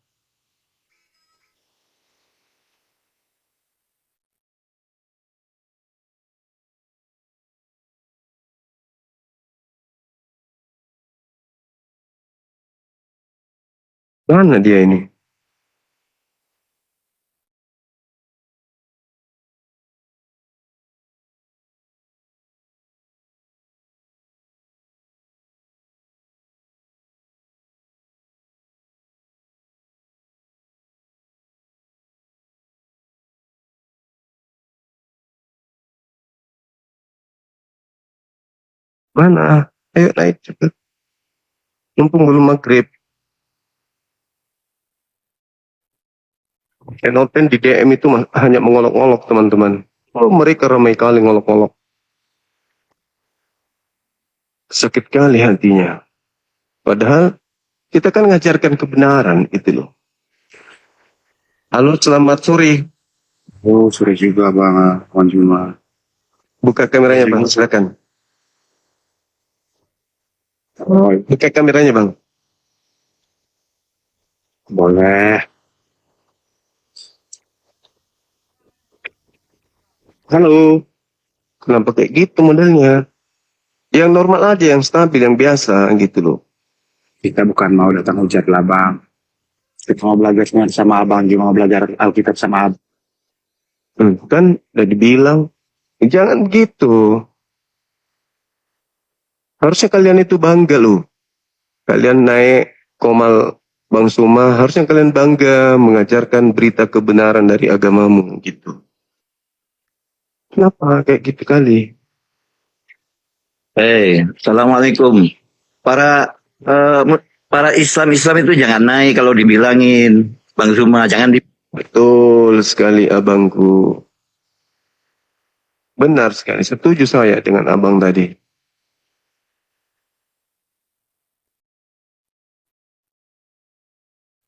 Mana dia ini? Mana? Ayo naik cepet. Mumpung belum maghrib. Enoten di DM itu hanya mengolok-olok teman-teman. Oh, mereka ramai kali ngolok-olok. Sakit kali hatinya. Padahal kita kan ngajarkan kebenaran itu loh. Halo, selamat sore. Oh sore juga bang. Cuma. Buka kameranya bang, silakan. Oh Buka kameranya bang. boleh. Halo. Kenapa kayak gitu modelnya? Yang normal aja, yang stabil, yang biasa gitu loh. Kita bukan mau datang hujat lah bang. Kita mau belajar sama abang. Juga mau belajar Alkitab sama abang. Kan udah dibilang. Jangan begitu. Harusnya kalian itu bangga loh. Kalian naik Komal Bang Suma, harusnya kalian bangga mengajarkan berita kebenaran dari agamamu gitu. Kenapa kayak gitu kali? Assalamualaikum. Para para Islam itu jangan naik kalau dibilangin, Bang Zuma, jangan di. Betul sekali abangku. Benar sekali, setuju saya dengan abang tadi.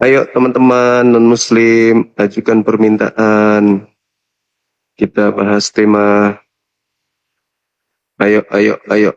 Ayo teman-teman non-muslim, ajukan permintaan. Kita bahas tema. Ayo, ayo, ayo.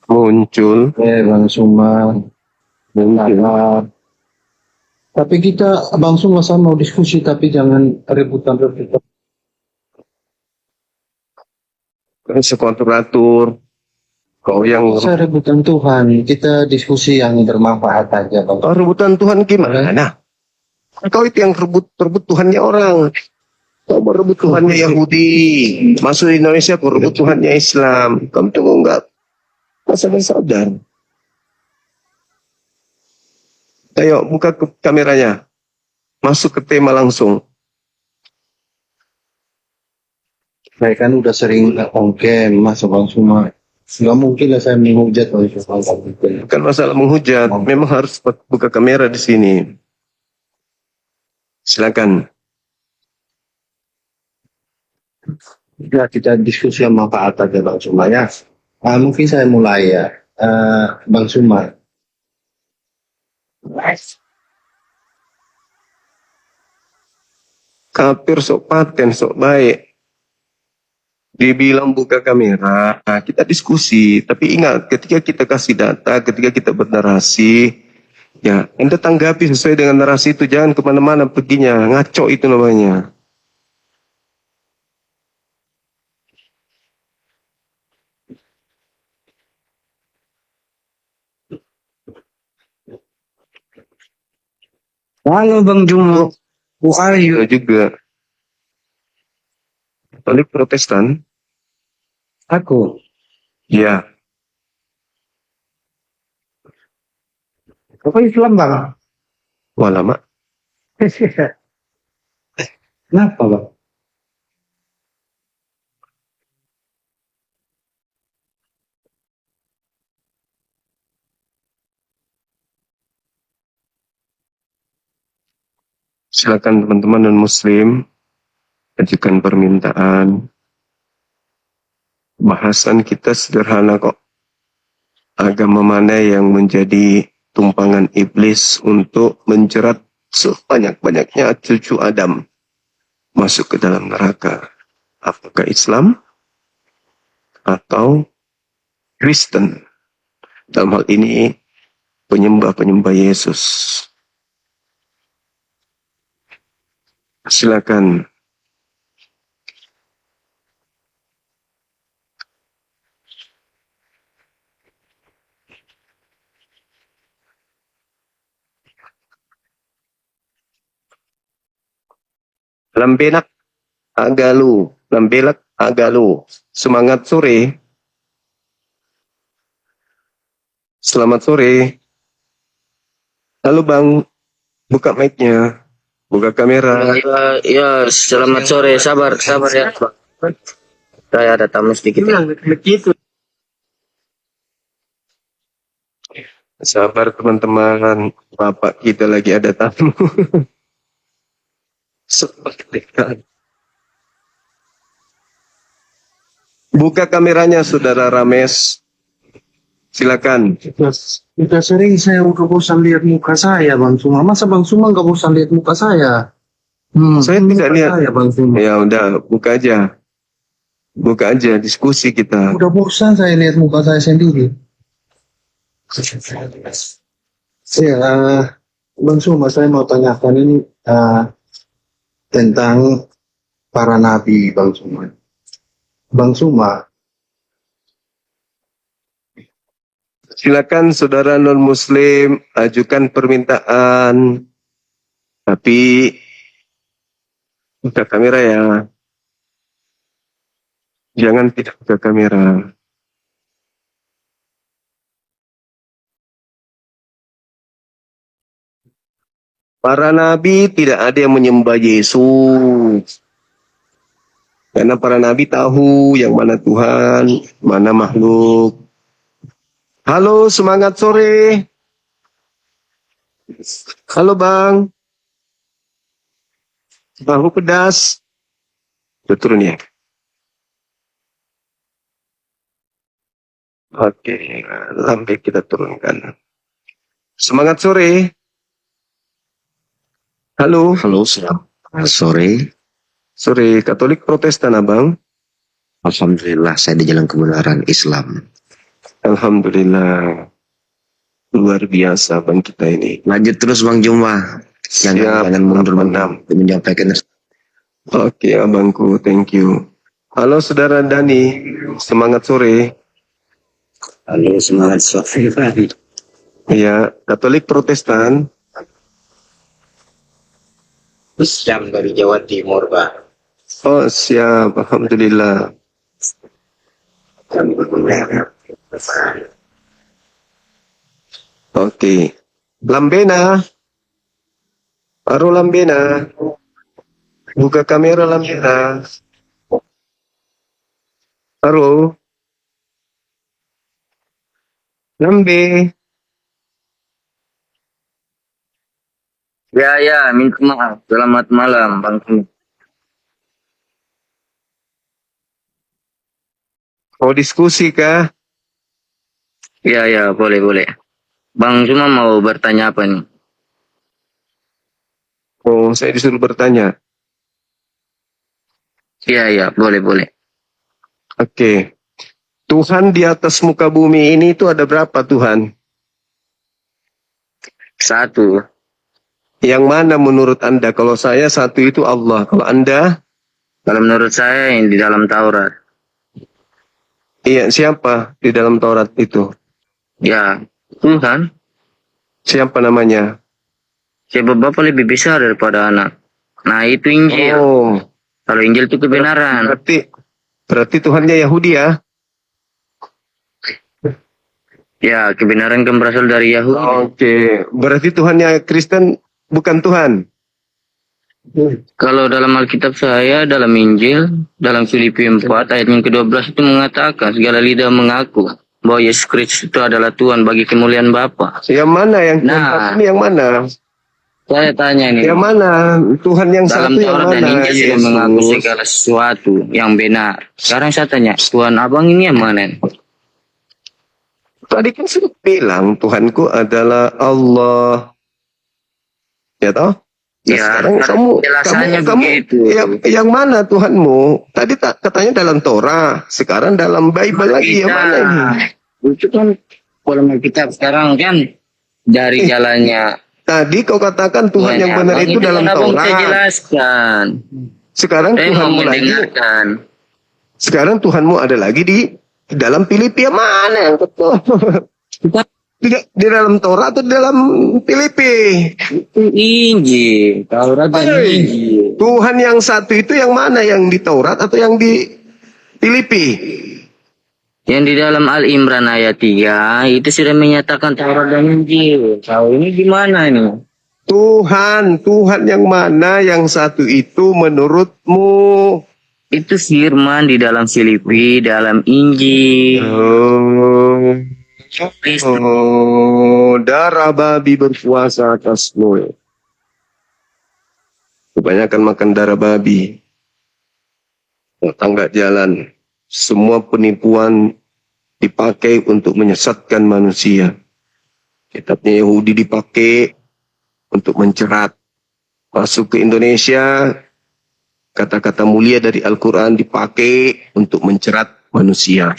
Muncul. Bang Suma. Muncul. Tapi kita Bang Suma sama mau diskusi tapi jangan rebutan-rebutan. Kan sekontratur. Kau yang Saya rebutan Tuhan, kita diskusi yang bermanfaat aja Bang. oh, rebutan Tuhan gimana? Nah, kau itu yang rebut Tuhannya orang. Kau mau rebut Tuhannya Yahudi. Masuk Indonesia kau rebut Tuhannya Islam. Kamu tunggu enggak? Masa sadar. Ayo buka kameranya. Masuk ke tema langsung. Saya kan udah sering ongkem masuk Bang Suma. Nggak mungkin lah saya menghujat Bang Suma. Bukan masalah menghujat. Memang harus buka kamera di sini. Silakan. Ya, kita diskusi yang manfaat aja Bang Suma ya. Mungkin saya mulai ya. Bang Suma. Kafir sok paten sok baik. Dibilang buka kamera, nah, kita diskusi. Tapi ingat, ketika kita kasih data, ketika kita bernarasi, ya, Anda tanggapi sesuai dengan narasi itu. Jangan kemana-mana perginya, ngaco itu namanya. Halo Bang Juma. Who are you? Itu juga. Katolik Protestan, Aku. ya. Apa Islam Bang? Wah lama. Kenapa Bang? Silakan teman-teman non-muslim ajukan permintaan. Bahasan kita sederhana kok. Agama mana yang menjadi tumpangan iblis untuk menjerat sebanyak-banyaknya cucu Adam masuk ke dalam neraka? Apakah Islam atau Kristen? Dalam hal ini penyembah-penyembah Yesus. Silakan. Lambelak agalu, lambelak agalu. Semangat sore. Selamat sore. Halo Bang, buka mic-nya, buka kamera. Ya, selamat sore. Sabar ya, Pak. Saya ada tamu sedikit. Sabar teman-teman, Bapak kita lagi ada tamu. Seperti kan. Buka kameranya Saudara Rames. Silakan. Udah sering saya udah bosan lihat muka saya Bang Suma. Masa Bang Suma nggak bosan lihat muka saya? Saya tidak lihat. Saya Bang Suma. Ya udah, buka aja. Buka aja diskusi kita. Udah bosan saya lihat muka saya sendiri. Ya, Bang Suma, saya mau tanyakan ini tentang para nabi Bang Suma. Bang Suma, Silakan saudara non-muslim ajukan permintaan. Tapi buka kamera ya. Jangan tidak buka kamera. Para nabi tidak ada yang menyembah Yesus. Karena para nabi tahu yang mana Tuhan, mana makhluk. Halo, semangat sore. Halo Bang. Tahu pedas. Udah turun ya? Oke, lambe kita turunkan. Semangat sore. Halo. Halo, selamat sore. Sore, Katolik Protestan Abang. Alhamdulillah, saya di jalan kebenaran Islam. Alhamdulillah. Luar biasa Bang kita ini. Lanjut terus Bang Juma. Jangan mundur untuk menyampaikan. Oke, abangku, thank you. Halo, saudara Dani, semangat sore. Halo, semangat sore. Ya, Katolik Protestan. Islam dari Jawa Timur, Pak. Oh, siap, alhamdulillah. Oke. Lambena. Aro Lambena. Buka kamera Lambena. Aro. Lambe. Ya, minta maaf. Selamat malam, Bang Suma. Mau diskusi kah? Ya, boleh. Bang Suma mau bertanya apa nih? Oh, saya disuruh bertanya. Ya, boleh. Oke. Tuhan di atas muka bumi ini itu ada berapa Tuhan? Satu. Yang mana menurut Anda? Kalau saya satu itu Allah. Kalau Anda? Kalau menurut saya yang di dalam Taurat. Iya, siapa di dalam Taurat itu? Ya, Tuhan. Siapa namanya? Sebab Bapa lebih besar daripada anak. Nah, itu Injil. Oh, Kalau Injil itu kebenaran. berarti Tuhannya Yahudi ya? Ya, kebenaran kan berasal dari Yahudi. Oke, berarti Tuhannya Kristen bukan Tuhan. Kalau dalam Alkitab saya, dalam Injil, dalam Filipi 4 ayat yang ke-12 itu mengatakan segala lidah mengaku bahwa Yesus Kristus itu adalah Tuhan bagi kemuliaan Bapa. Yang mana yang Tuhan Nah. satu ini yang mana? Saya tanya nih. Yang mana? Tuhan yang Dalam satu yang Taurat dan mana? Injil sudah mengaku segala sesuatu yang benar. Sekarang saya tanya, Tuhan abang ini yang mana? Tadi kan sudah bilang Tuhanku adalah Allah. Ya toh? Nah, Ya, sekarang penjelasannya kamu begitu. yang mana Tuhanmu? Tadi katanya dalam Torah, sekarang dalam Bible lagi. Yang mana ini? Itu kan dalam Alkitab sekarang kan dari jalannya. Tadi kau katakan Tuhan yang benar itu dalam kan abang saya Torah. jelaskan. Sekarang Saya mau Tuhanmu lagi. mendengarkan. Sekarang Tuhanmu ada lagi di dalam Filipi. Yang mana yang betul? Di dalam Torah atau di dalam Filipi? Injil, Taurat dan Injil. Tuhan yang satu itu yang mana? Yang di Taurat atau yang di Filipi? Yang di dalam Al-Imran ayat 3 itu sudah menyatakan Taurat dan Injil. Tahu ini gimana nih? Tuhan yang mana yang satu itu menurutmu? Itu firman di dalam Filipi, dalam Injil. Darah babi berpuasa atasmu. Kebanyakan makan darah babi. Tangga jalan. Semua penipuan dipakai untuk menyesatkan manusia. Kitabnya Yahudi dipakai untuk mencerat. Masuk ke Indonesia, kata-kata mulia dari Al-Quran dipakai untuk mencerat manusia.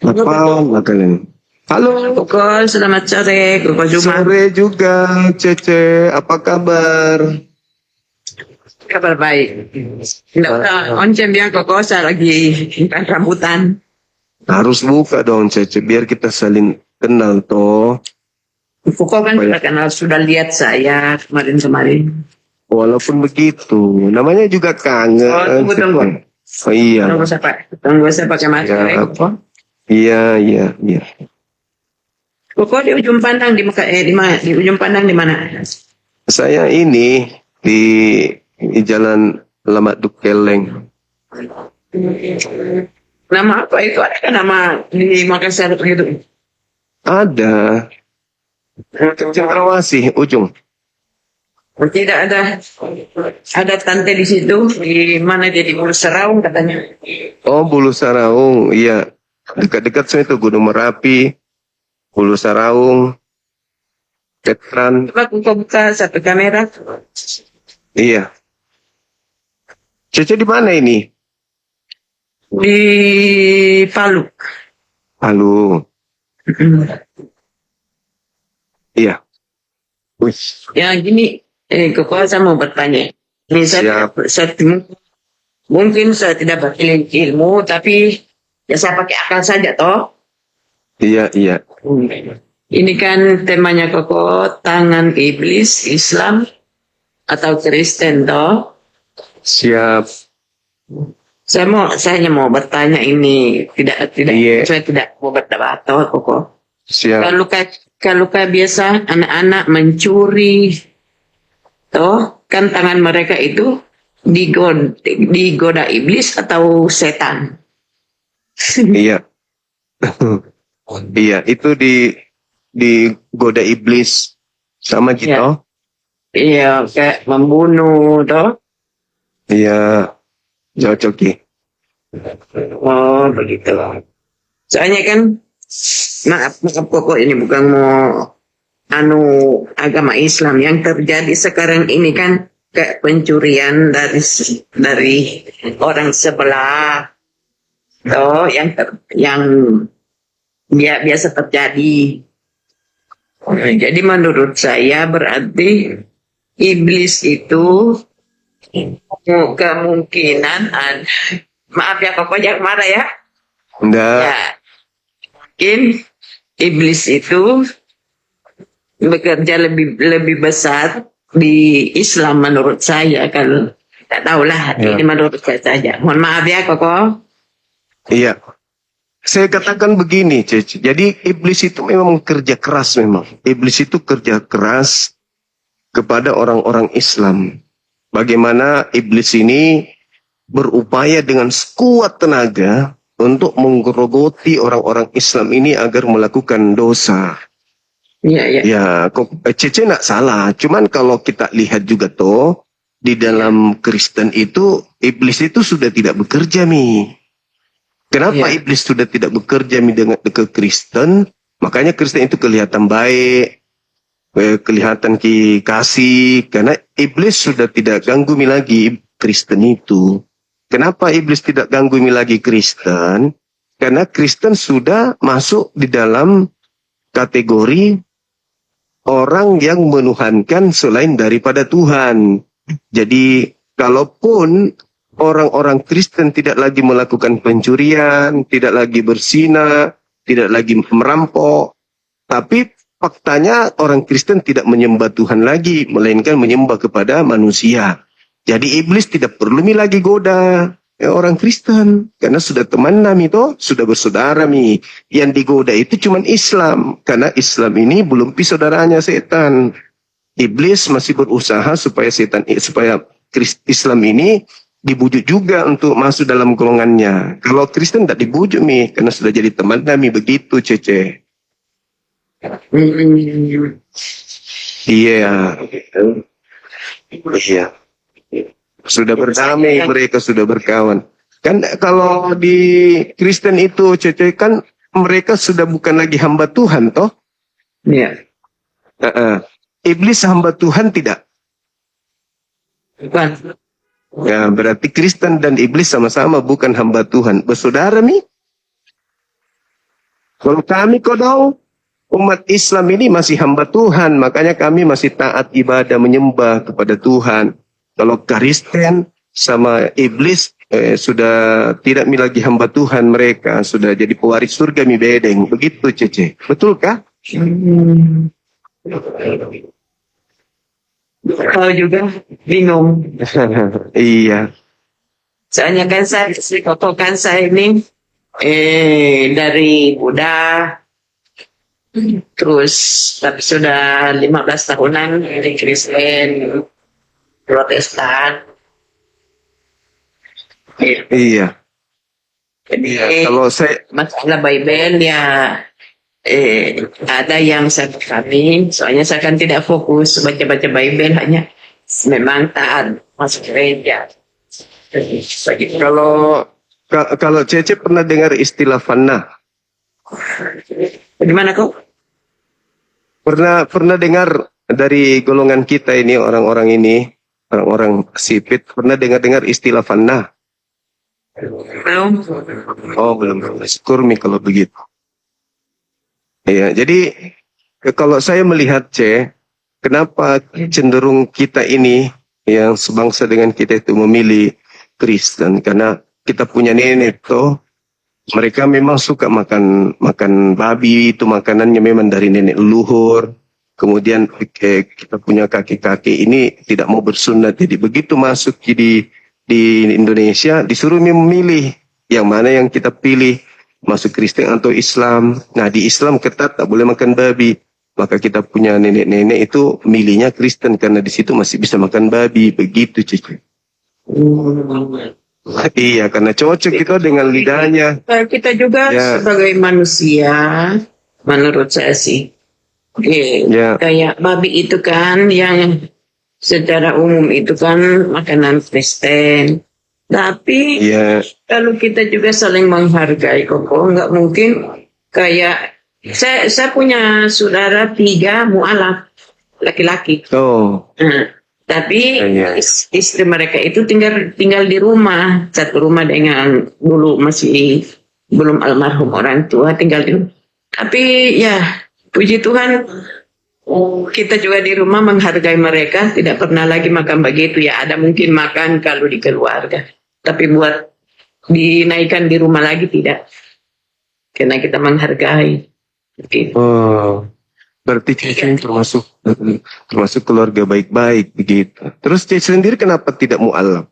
Apa kalian? Halo. Koko, selamat sore. Koko Juma. Sore juga, Cece. Apa kabar? Kabar baik. Oncem biang Koko, saya lagi ikan rambutan. Harus buka dong, Cece, biar kita saling kenal toh. Koko kan sudah kenal, sudah lihat saya kemarin-kemarin. Walaupun begitu, namanya juga kangen. Oh, tunggu. Oh iya. Tunggu saya pakai masker. Ya, apa? Iya. Koko di ujung pandang di Mekah, di ujung pandang di mana? Saya ini di Jalan Lamat Dukeleng. Nama apa itu? Ada kan nama di Makassar gitu? Ada. Cendrawasih, ujung. Tidak ada tante di situ, di mana jadi Bulu Seraung katanya. Oh, Bulu Saraung, iya. Dekat-dekat sini tuh Gunung Merapi, Bulu Saraung, Ketran. Coba Koko buka satu kamera. Iya. Cece di mana ini? Di Palu. Palu. Iya. Wih, Ya gini, Koko saya mau bertanya. Ini mungkin saya tidak berilmu, tapi ya saya pakai akal saja toh. iya, iya. Ini kan temanya Koko, tangan iblis, Islam atau Kristen toh. Siap. Saya hanya mau bertanya ini, Iya. saya tidak mau berdebat toh Koko. Siap. Kalau kayak biasa anak-anak mencuri, toh kan tangan mereka itu digoda iblis atau setan. Iya. Iya, itu digoda iblis sama gitu. Iya, kayak membunuh, toh. Iya. Cocok Ki. Oh, begitu. Soalnya kan, maaf Koko, ini bukan mau agama Islam yang terjadi sekarang ini kan kayak pencurian dari orang sebelah, toh yang biasa terjadi. Jadi menurut saya berarti iblis itu kemungkinan maaf ya Koko jangan marah ya. Enggak. Ya, mungkin iblis itu bekerja lebih besar di Islam menurut saya, kalau tak tahulah ini menurut saya saja. Mohon maaf ya Koko. Iya. Saya katakan begini, Cece. Jadi iblis itu memang kerja keras memang. Iblis itu kerja keras kepada orang-orang Islam. Bagaimana iblis ini berupaya dengan sekuat tenaga untuk menggerogoti orang-orang Islam ini agar melakukan dosa. Iya. Ya, Cece nak salah. Cuman kalau kita lihat juga toh, di dalam Kristen itu, iblis itu sudah tidak bekerja, Mi. Kenapa iblis sudah tidak bekerja dengan ke Kristen? Makanya Kristen itu kelihatan baik, kelihatan kasih, karena iblis sudah tidak ganggu mi lagi Kristen itu. Kenapa iblis tidak ganggu mi lagi Kristen? Karena Kristen sudah masuk di dalam kategori orang yang menuhankan selain daripada Tuhan. Jadi kalaupun orang-orang Kristen tidak lagi melakukan pencurian, tidak lagi berzina, tidak lagi merampok, tapi faktanya orang Kristen tidak menyembah Tuhan lagi, melainkan menyembah kepada manusia. Jadi iblis tidak perlu lagi goda orang Kristen, karena sudah teman nami toh, sudah bersaudara mi. Yang digoda itu cuma Islam, karena Islam ini belum saudaranya setan. Iblis masih berusaha supaya Islam ini dibujuk juga untuk masuk dalam golongannya. Kalau Kristen tidak dibujuk mi, karena sudah jadi teman kami begitu, Cece. Iya. Iya. Sudah berdamai, mereka sudah berkawan. Kan kalau di Kristen itu, Cece, kan mereka sudah bukan lagi hamba Tuhan, toh? Iya. Iblis hamba Tuhan tidak? Bukan. Ya, berarti Kristen dan iblis sama-sama bukan hamba Tuhan. Bersaudara mi? Kalau kami kodong, umat Islam ini masih hamba Tuhan. Makanya kami masih taat ibadah menyembah kepada Tuhan. Kalau Kristen sama iblis sudah tidak lagi hamba Tuhan, mereka sudah jadi pewaris surga mi bedeng. Begitu, Cece. Betul kah? Kau juga bingung. Iya. Soalnya kan saya ini dari Buddha, terus tapi sudah 15 tahunan dari Kristen, Protestan. Iya. Jadi kalau saya masalah Bible ya ada yang saya pahami, soalnya saya kan tidak fokus baca-baca Bible, hanya memang taat masuk gereja. Kalau Cece pernah dengar istilah fana? Bagaimana kau? Pernah dengar dari golongan kita ini, orang-orang sipit, pernah dengar istilah fana? Belum. Oh, belum. Syukur mi kalau begitu. Iya, jadi kalau saya melihat kenapa cenderung kita ini yang sebangsa dengan kita itu memilih Kristen? Karena kita punya nenek toh, mereka memang suka makan babi, itu makanannya memang dari nenek leluhur. Kemudian kita punya kakek-kakek ini tidak mau bersunat, jadi begitu masuk di Indonesia disuruh memilih yang mana yang kita pilih, masuk Kristen atau Islam. Nah, di Islam ketat tak boleh makan babi. Maka kita punya nenek-nenek itu milihnya Kristen karena di situ masih bisa makan babi, begitu Cici. Iya, karena cocok kita dengan lidahnya. Kita juga Ya. sebagai manusia, menurut saya sih, Ya. kayak babi itu kan yang secara umum itu kan makanan Kristen. Tapi Iya. kalau kita juga saling menghargai Koko, nggak mungkin kayak saya punya saudara 3 mualaf laki-laki. Oh. Tapi Iya. istri mereka itu tinggal di rumah, satu rumah dengan dulu masih belum almarhum orang tua, tinggal di rumah. Tapi ya puji Tuhan, kita juga di rumah menghargai mereka, tidak pernah lagi makan begitu ya. Ada mungkin makan kalau di keluarga, tapi buat dinaikkan di rumah lagi tidak, karena kita menghargai. Gitu. Oh, berarti Cici termasuk keluarga baik-baik begitu. Terus Cici sendiri kenapa tidak mualaf?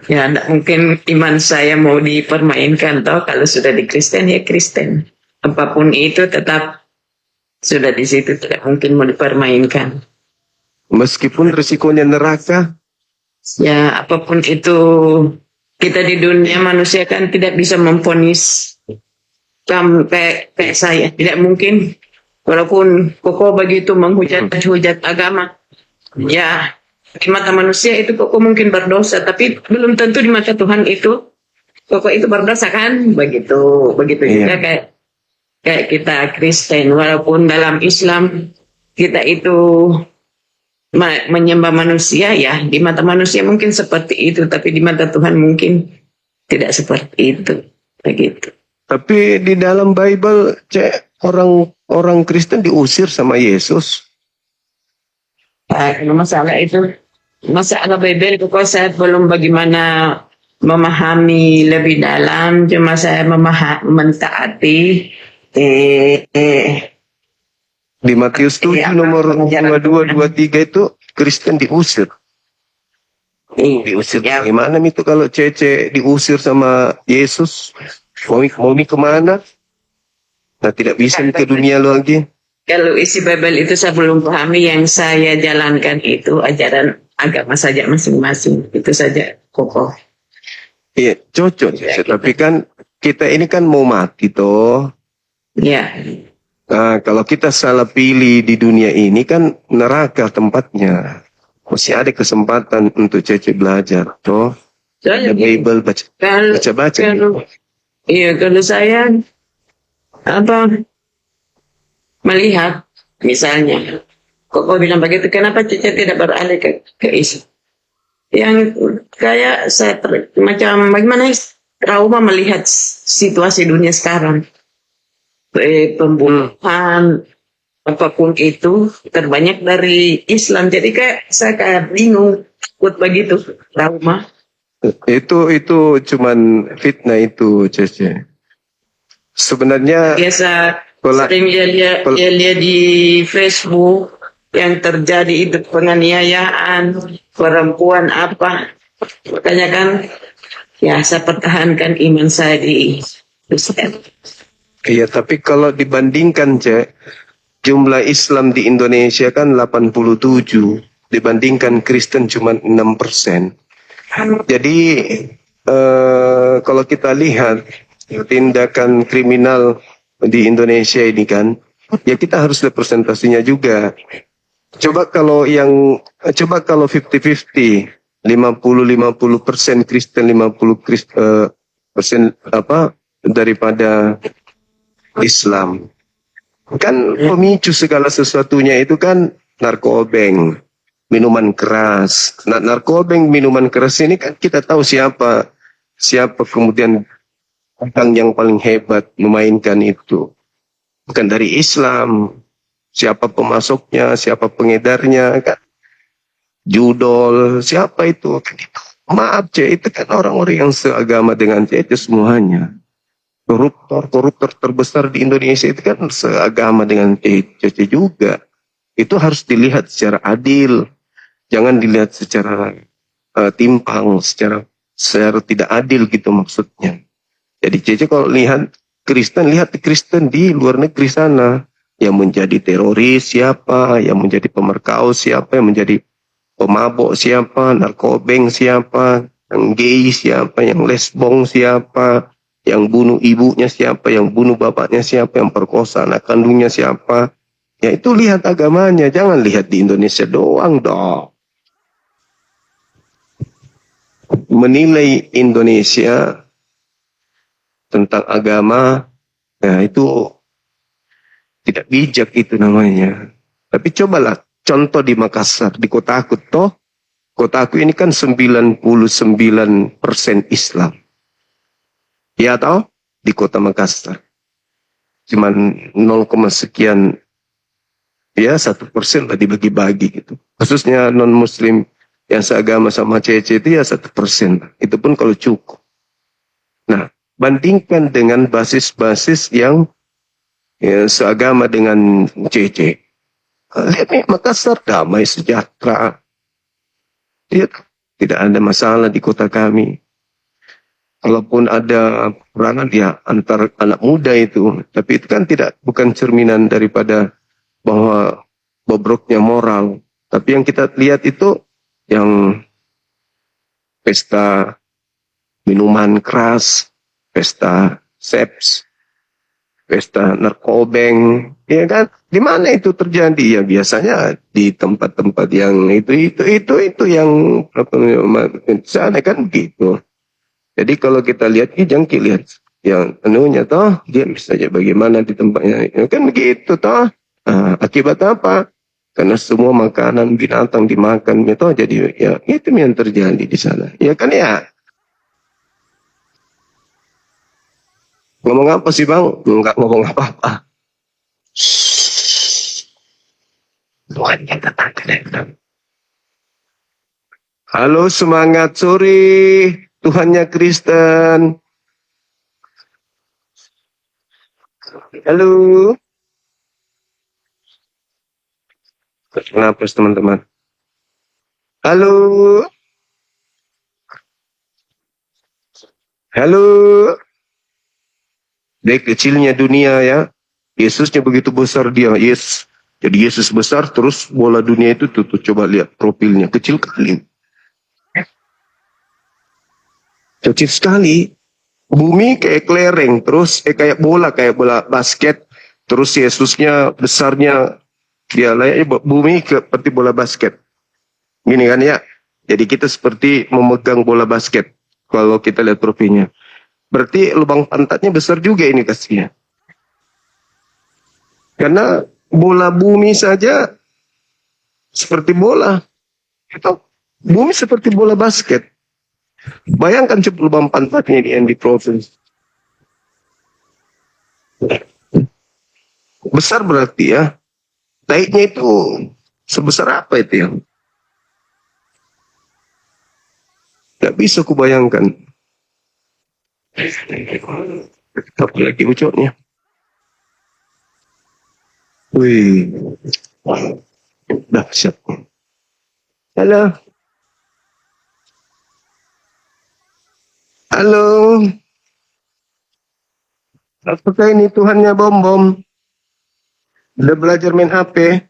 Ya, enggak mungkin iman saya mau dipermainkan toh. Kalau sudah di Kristen ya Kristen. Apapun itu tetap sudah di situ, tidak mungkin mau dipermainkan. Meskipun risikonya neraka. Ya, apapun itu, kita di dunia manusia kan tidak bisa memvonis kayak saya. Tidak mungkin. Walaupun Koko begitu menghujat agama. Ya, di mata manusia itu Koko mungkin berdosa, tapi belum tentu di mata Tuhan itu Koko itu berdosa kan? Begitu juga kayak kita Kristen. Walaupun dalam Islam kita itu menyembah manusia, ya di mata manusia mungkin seperti itu, tapi di mata Tuhan mungkin tidak seperti itu. Begitu. Tapi di dalam Bible, orang Kristen diusir sama Yesus. Kalau masalah itu, masalah Bible kok saya belum bagaimana memahami lebih dalam, cuma saya mentaati. Di Matius 7 nomor 22, 23 itu Kristen diusir. Diusir gimana itu kalau Cece diusir sama Yesus? Mau kemana? Nah, tidak bisa ke dunia lagi. Kalau isi Bible itu saya belum pahami, yang saya jalankan itu ajaran agama saja masing-masing. Itu saja kokoh. Iya, cocok. Ya, tapi kan kita ini kan mau mati toh. Iya. Nah, kalau kita salah pilih di dunia ini kan neraka tempatnya. Masih ada kesempatan untuk Cece belajar toh. Ada Bible baca-baca. Iya, kalau saya melihat misalnya Koko bilang begitu, kenapa Cica tidak beralih ke Islam? Yang kayak saya macam bagaimana trauma melihat situasi dunia sekarang, pembunuhan apapun itu terbanyak dari Islam. Jadi saya bingung, takut begitu, trauma. Itu cuman fitnah itu, Cece. Sebenarnya biasa sering lihat di Facebook yang terjadi itu penganiayaan perempuan apa. Makanya kan ya saya pertahankan iman saya di Kristen. Iya, tapi kalau dibandingkan, Cek, jumlah Islam di Indonesia kan 87, dibandingkan Kristen cuma 6%. Jadi kalau kita lihat tindakan kriminal di Indonesia ini kan, ya kita harus representasinya juga. Coba kalau 50-50, 50% Kristen, 50% daripada Islam. Kan pemicu segala sesuatunya itu kan narkobeng, minuman keras. Narkobeng, minuman keras ini kan kita tahu siapa kemudian orang yang paling hebat memainkan itu. Bukan dari Islam. siapa pemasoknya, siapa pengedarnya, kan? Judol, siapa itu? Kan itu. Maaf Cece, itu kan orang-orang yang seagama dengan Cece semuanya. Koruptor terbesar di Indonesia itu kan seagama dengan Cece juga. Itu harus dilihat secara adil. Jangan dilihat secara timpang, secara tidak adil gitu maksudnya. Jadi Cece kalau lihat Kristen, lihat Kristen di luar negeri sana. Yang menjadi teroris siapa, yang menjadi pemerkau siapa, yang menjadi pemabok siapa, narkobeng siapa, yang gay siapa, yang lesbong siapa, yang bunuh ibunya siapa, yang bunuh bapaknya siapa, yang perkosa anak kandungnya siapa. Ya itu lihat agamanya, jangan lihat di Indonesia doang dong. Menilai Indonesia tentang agama, ya itu tidak bijak itu namanya. Tapi cobalah contoh di Makassar, di kota aku toh. Kota aku ini kan 99% Islam. Ya toh, di kota Makassar. Cuman 0, sekian, ya 1% lah dibagi-bagi gitu. Khususnya non-muslim yang seagama sama Cece itu ya 1%. Itu pun kalau cukup. Nah, bandingkan dengan basis-basis yang ya, seagama dengan Cece. Lihat nih, Makassar damai sejahtera. Lihat, tidak ada masalah di kota kami. Kalaupun ada peperangan ya antar anak muda itu, tapi itu kan bukan cerminan daripada bahwa bobroknya moral. Tapi yang kita lihat itu yang pesta minuman keras, pesta seks, pesta narkobeng, ya kan? Di mana itu terjadi? Ya biasanya di tempat-tempat yang itu yang sana kan begitu. Jadi kalau kita lihat jangki lihat yang anunya toh dia bisa saja bagaimana di tempatnya, ya kan begitu toh. Akibat apa? Karena semua makanan binatang dimakan toh, jadi ya itu yang terjadi di sana. Ya kan ya. Ngomong apa sih bang? Enggak ngomong apa-apa. Tuhannya tetangga. Halo, semangat sore. Tuhannya Kristen. Halo. Kenapa teman-teman? Halo. Halo. Dari kecilnya dunia ya. Yesusnya begitu besar dia. Yes. Jadi Yesus besar terus bola dunia itu tuh coba lihat profilnya. Kecil kali. Kecil sekali. Bumi kayak kelereng. Terus kayak bola basket. Terus Yesusnya besarnya. Dia layaknya bumi seperti bola basket. Gini kan ya. Jadi kita seperti memegang bola basket. Kalau kita lihat profilnya. Berarti lubang pantatnya besar juga ini kasihnya. Karena bola bumi saja seperti bola. Itu bumi seperti bola basket. Bayangkan coba lubang pantatnya di profil. Besar berarti ya. Naiknya itu sebesar apa itu ya? Gak bisa kubayangkan. Apa lagi ucapnya? Wih, dahsyat. Halo, halo. Apakah ini Tuhannya bom? Udah belajar main HP?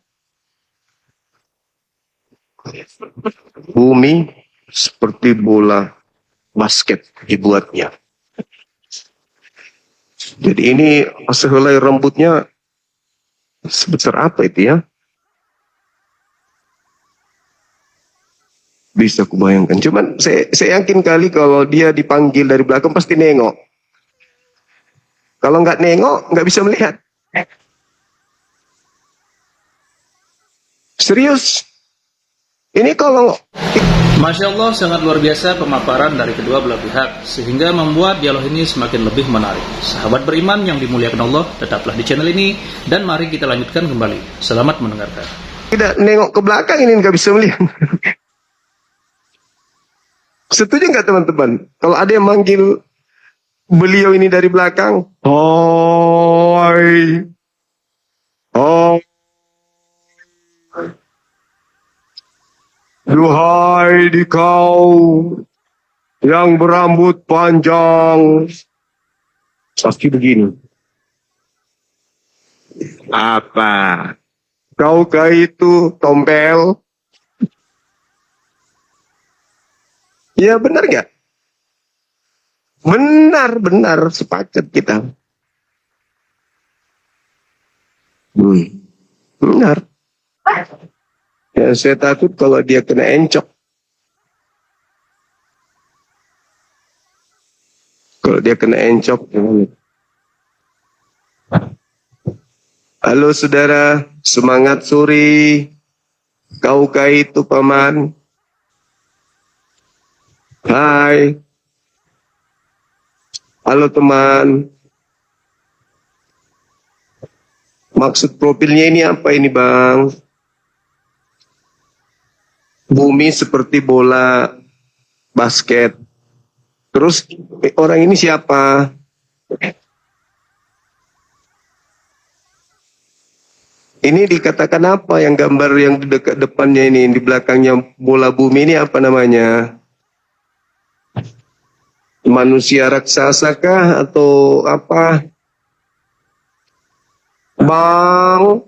Bumi seperti bola basket dibuatnya. Jadi ini sehelai rambutnya sebesar apa itu ya? Bisa kubayangkan. Cuman saya yakin kali kalau dia dipanggil dari belakang pasti nengok. Kalau nggak nengok, nggak bisa melihat. Serius. Ini kalau Masya Allah, sangat luar biasa pemaparan dari kedua belah pihak, sehingga membuat dialog ini semakin lebih menarik. Sahabat beriman yang dimuliakan Allah, tetaplah di channel ini, dan mari kita lanjutkan kembali. Selamat mendengarkan. Tidak nengok ke belakang ini nggak bisa melihat. Setuju nggak teman-teman? Kalau ada yang manggil beliau ini dari belakang, hoi, oh, duhai di kau yang berambut panjang, pasti begini. Apa? Kau itu tompel? Ya benar nggak? Benar, sepakat kita. Benar. Ya, saya takut kalau dia kena encok. Kalau dia kena encok. Halo saudara, semangat sore. Kau itu paman. Hai. Halo teman. Maksud profilnya ini apa ini bang? Bumi seperti bola basket. Terus orang ini siapa? Ini dikatakan apa yang gambar yang di dekat depannya ini, di belakangnya bola bumi ini apa namanya? Manusia raksasa kah atau apa? Bang.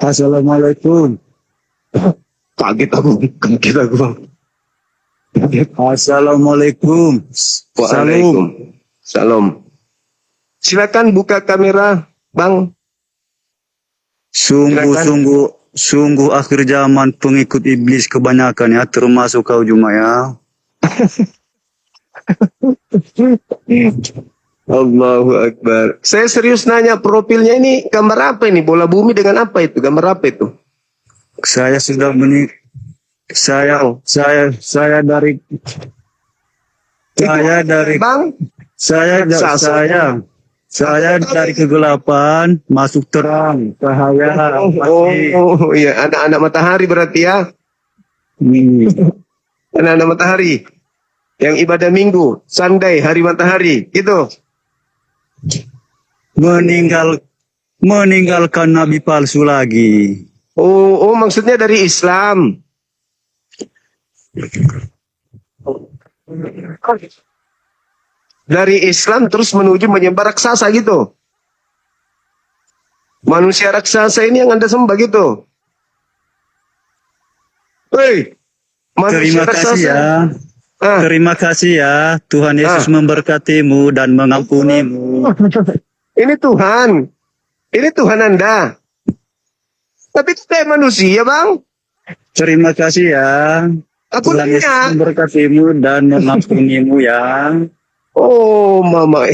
Assalamualaikum. Kaget aku. Assalamualaikum. Waalaikumsalam. Salam. Silakan buka kamera, Bang. Sungguh akhir zaman pengikut iblis kebanyakan ya, termasuk kau Juma ya. Allahu Akbar. Saya serius nanya, profilnya ini gambar apa ini? Bola bumi dengan apa itu? Gambar apa itu? Saya sudah Bang, saya dari kegelapan masuk terang cahaya. Oh iya, anak-anak matahari berarti ya. Anak-anak matahari yang ibadah minggu, Sunday, hari matahari, gitu. Meninggalkan nabi palsu lagi. Oh, maksudnya dari Islam. Dari Islam terus menuju menyebar raksasa gitu. Manusia raksasa ini yang Anda sembah gitu. Hei, manusia raksasa. Terima kasih ya. Tuhan Yesus memberkatimu dan mengampunimu. Ini Tuhan. Ini Tuhan Anda. Tapi itu kayak manusia, Bang. Terima kasih ya. Tuhan Yesus memberkatimu dan mengampunimu ya. Oh, Mama.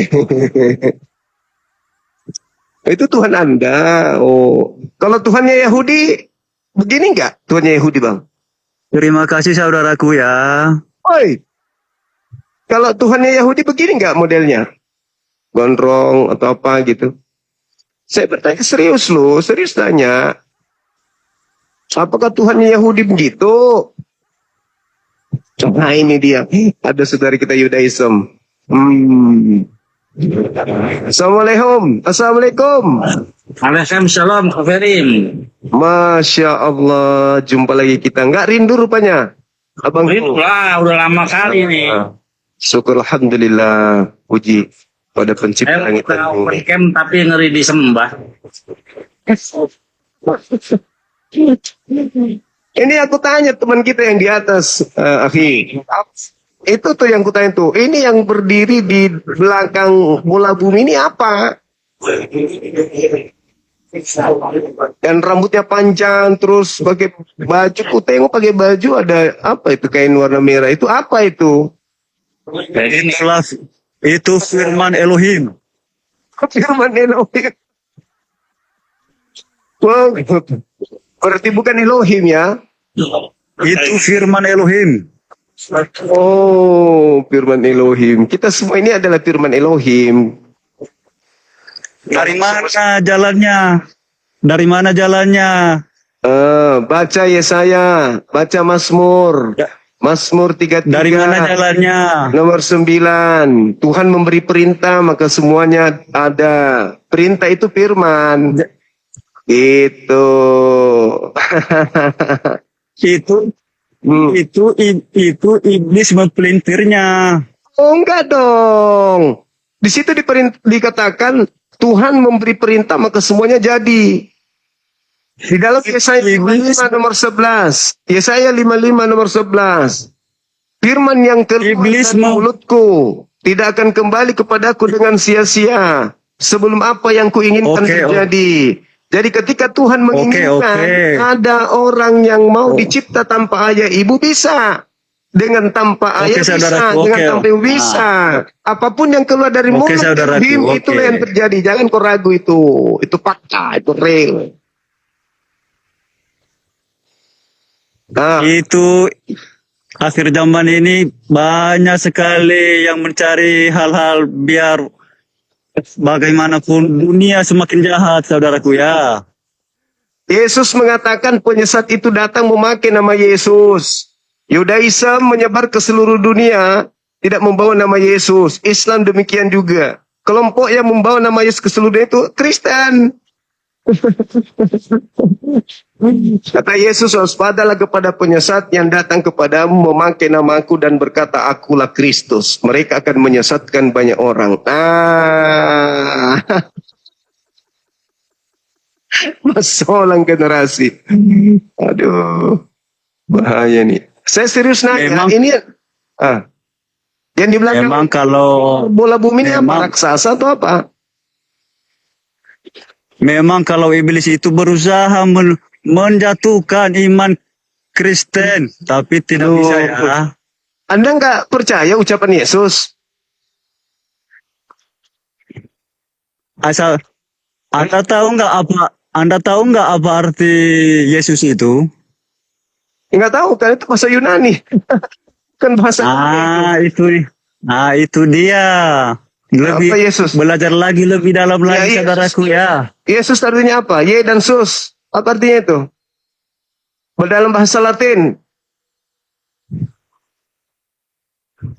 Itu Tuhan Anda. Oh, kalau Tuhannya Yahudi, begini nggak? Tuhannya Yahudi, Bang? Terima kasih saudaraku ya. Oi, kalau Tuhannya Yahudi begini nggak modelnya? Gondrong atau apa gitu? Saya bertanya serius loh, serius tanya. Apakah Tuhannya Yahudi begitu? Nah ini dia, ada saudari kita Yudaism. Assalamualaikum. Waalaikumsalam, Kafirin. Masya Allah, jumpa lagi kita. Nggak rindu rupanya, Abang. Rindu lah, udah lama kali nih. Syukur alhamdulillah, puji pada pencipta langit dan bumi. Camp tapi ngeri disembah. Ini aku tanya teman kita yang di atas, akhi. Itu tuh yang kutanya tuh. Ini yang berdiri di belakang bola bumi ini apa? Dan rambutnya panjang, terus pakai baju. Ku tengok pakai baju ada apa itu, kain warna merah. Itu apa itu? Itu firman Elohim. Firman Elohim. Wow. Berarti bukan Elohim ya? Itu firman Elohim. Oh, firman Elohim. Kita semua ini adalah firman Elohim. Dari mana jalannya? Dari mana jalannya? Baca Yesaya, baca Mazmur. Mazmur 33. Dari mana jalannya? Nomor 9. Tuhan memberi perintah, maka semuanya ada. Perintah itu firman. Itu. Itu iblis mempelintirnya. Oh, enggak dong. Di situ dikatakan Tuhan memberi perintah maka semuanya jadi. Di dalam Yesaya 55 nomor 11. Yesaya 55 nomor 11. Firman yang keluar dari mulutku tidak akan kembali kepadaku dengan sia-sia. Sebelum apa yang kuinginkan terjadi. Jadi ketika Tuhan menginginkan ada orang yang mau dicipta tanpa ayah ibu bisa. Dengan tanpa ayah bisa, dengan tanpa ibu bisa. Apapun yang keluar dari mulut Elohim itulah yang terjadi. Jangan kau ragu itu. Itu fakta, itu real. Itu akhir zaman ini banyak sekali yang mencari hal-hal biar bagaimanapun dunia semakin jahat, saudaraku ya. Yesus mengatakan penyesat itu datang memakai nama Yesus. Yudaism menyebar ke seluruh dunia, tidak membawa nama Yesus. Islam demikian juga. Kelompok yang membawa nama Yesus ke seluruh dunia itu Kristen. Kata Yesus, waspadalah kepada penyesat yang datang kepadamu memakai namaku dan berkata, akulah Kristus. Mereka akan menyesatkan banyak orang. Masalah generasi. Aduh, bahaya nih. Saya serius nanya, ini yang di belakang memang kalau bola bumi ini apa, raksasa atau apa? Memang kalau iblis itu berusaha menjatuhkan iman Kristen, tapi tidak bisa ya. Anda nggak percaya ucapan Yesus? Asal Anda tahu nggak apa arti Yesus itu? Nggak tahu kan, itu bahasa Yunani. Kan bahasa itu dia. Lebih Yesus? Belajar lagi lebih dalam lagi, saudaraku ya. Yesus artinya apa? Ye dan sus. Apa artinya itu? Dalam bahasa Latin.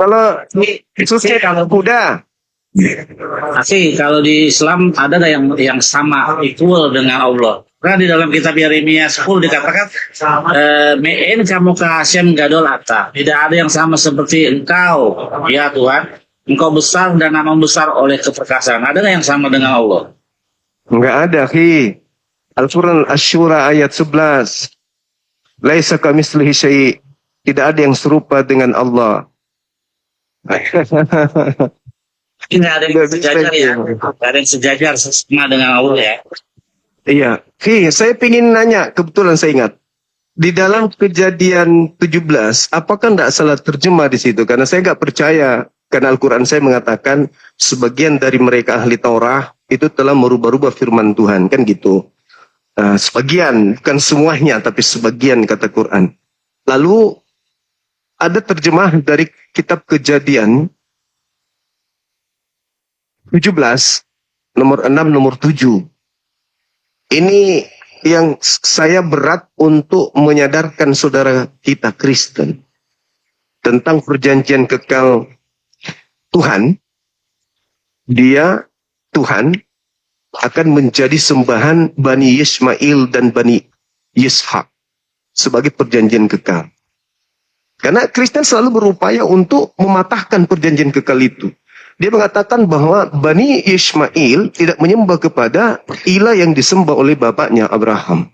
Kalau Yesusnya kuda. Masih kalau di Islam ada yang sama, equal dengan Allah. Karena di dalam kitab Yeremia 10 dikatakan me'en kamu ka Hashem gadol ata. Tidak ada yang sama seperti engkau, ya Tuhan. Engkau besar dan nama besar oleh keperkasaan. Ada nggak yang sama dengan Allah? Enggak ada, Khi. Al-Quran Asy-Syura ayat 11. Laisa kamitslihi syai'. Tidak ada yang serupa dengan Allah. Tidak ada yang sejajar ya. Tidak ada yang sejajar sama dengan Allah ya. Iya. Khi, saya ingin nanya, kebetulan saya ingat. Di dalam Kejadian 17, apakah tidak salah terjemah di situ? Karena saya nggak percaya. Karena Al-Quran saya mengatakan sebagian dari mereka ahli Taurah itu telah merubah-rubah firman Tuhan. Kan gitu. Sebagian, bukan semuanya, tapi sebagian kata Quran. Lalu ada terjemah dari kitab Kejadian 17, nomor 6, nomor 7. Ini yang saya berat untuk menyadarkan saudara kita Kristen tentang perjanjian kekal Tuhan. Tuhan akan menjadi sembahan Bani Ismail dan Bani Ishak sebagai perjanjian kekal. Karena Kristen selalu berupaya untuk mematahkan perjanjian kekal itu. Dia mengatakan bahwa Bani Ismail tidak menyembah kepada ilah yang disembah oleh bapaknya Abraham.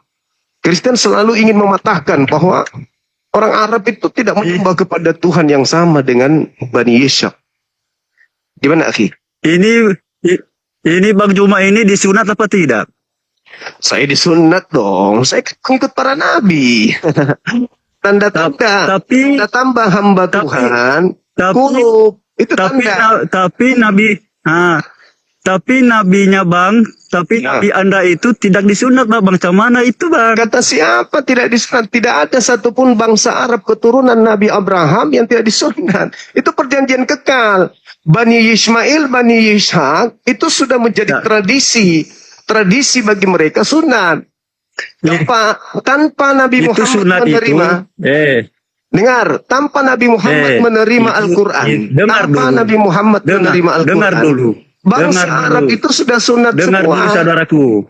Kristen selalu ingin mematahkan bahwa orang Arab itu tidak menyembah kepada Tuhan yang sama dengan Bani Ishak. Gimana, akhi? Ini Bang Juma ini disunat apa tidak? Saya disunat dong. Saya ikut para nabi. Tanda-tanda. Tanda tambah hamba Tuhan. Kulub. Itu tanda. Tapi Tapi nabinya Bang, tapi nabi Anda itu tidak disunat Bang. Bangsa mana itu Bang? Kata siapa tidak disunat? Tidak ada satupun bangsa Arab keturunan Nabi Abraham yang tidak disunat. Itu perjanjian kekal. Bani Ismail, Bani Ishak itu sudah menjadi tradisi. Tradisi bagi mereka sunat. Tanpa Nabi Muhammad menerima. Dengar, tanpa Nabi Muhammad menerima Al-Quran. Tanpa Nabi Muhammad menerima Al-Quran. Dengar dulu. Bangsa Arab itu sudah sunat dengar semua. Dulu saudaraku.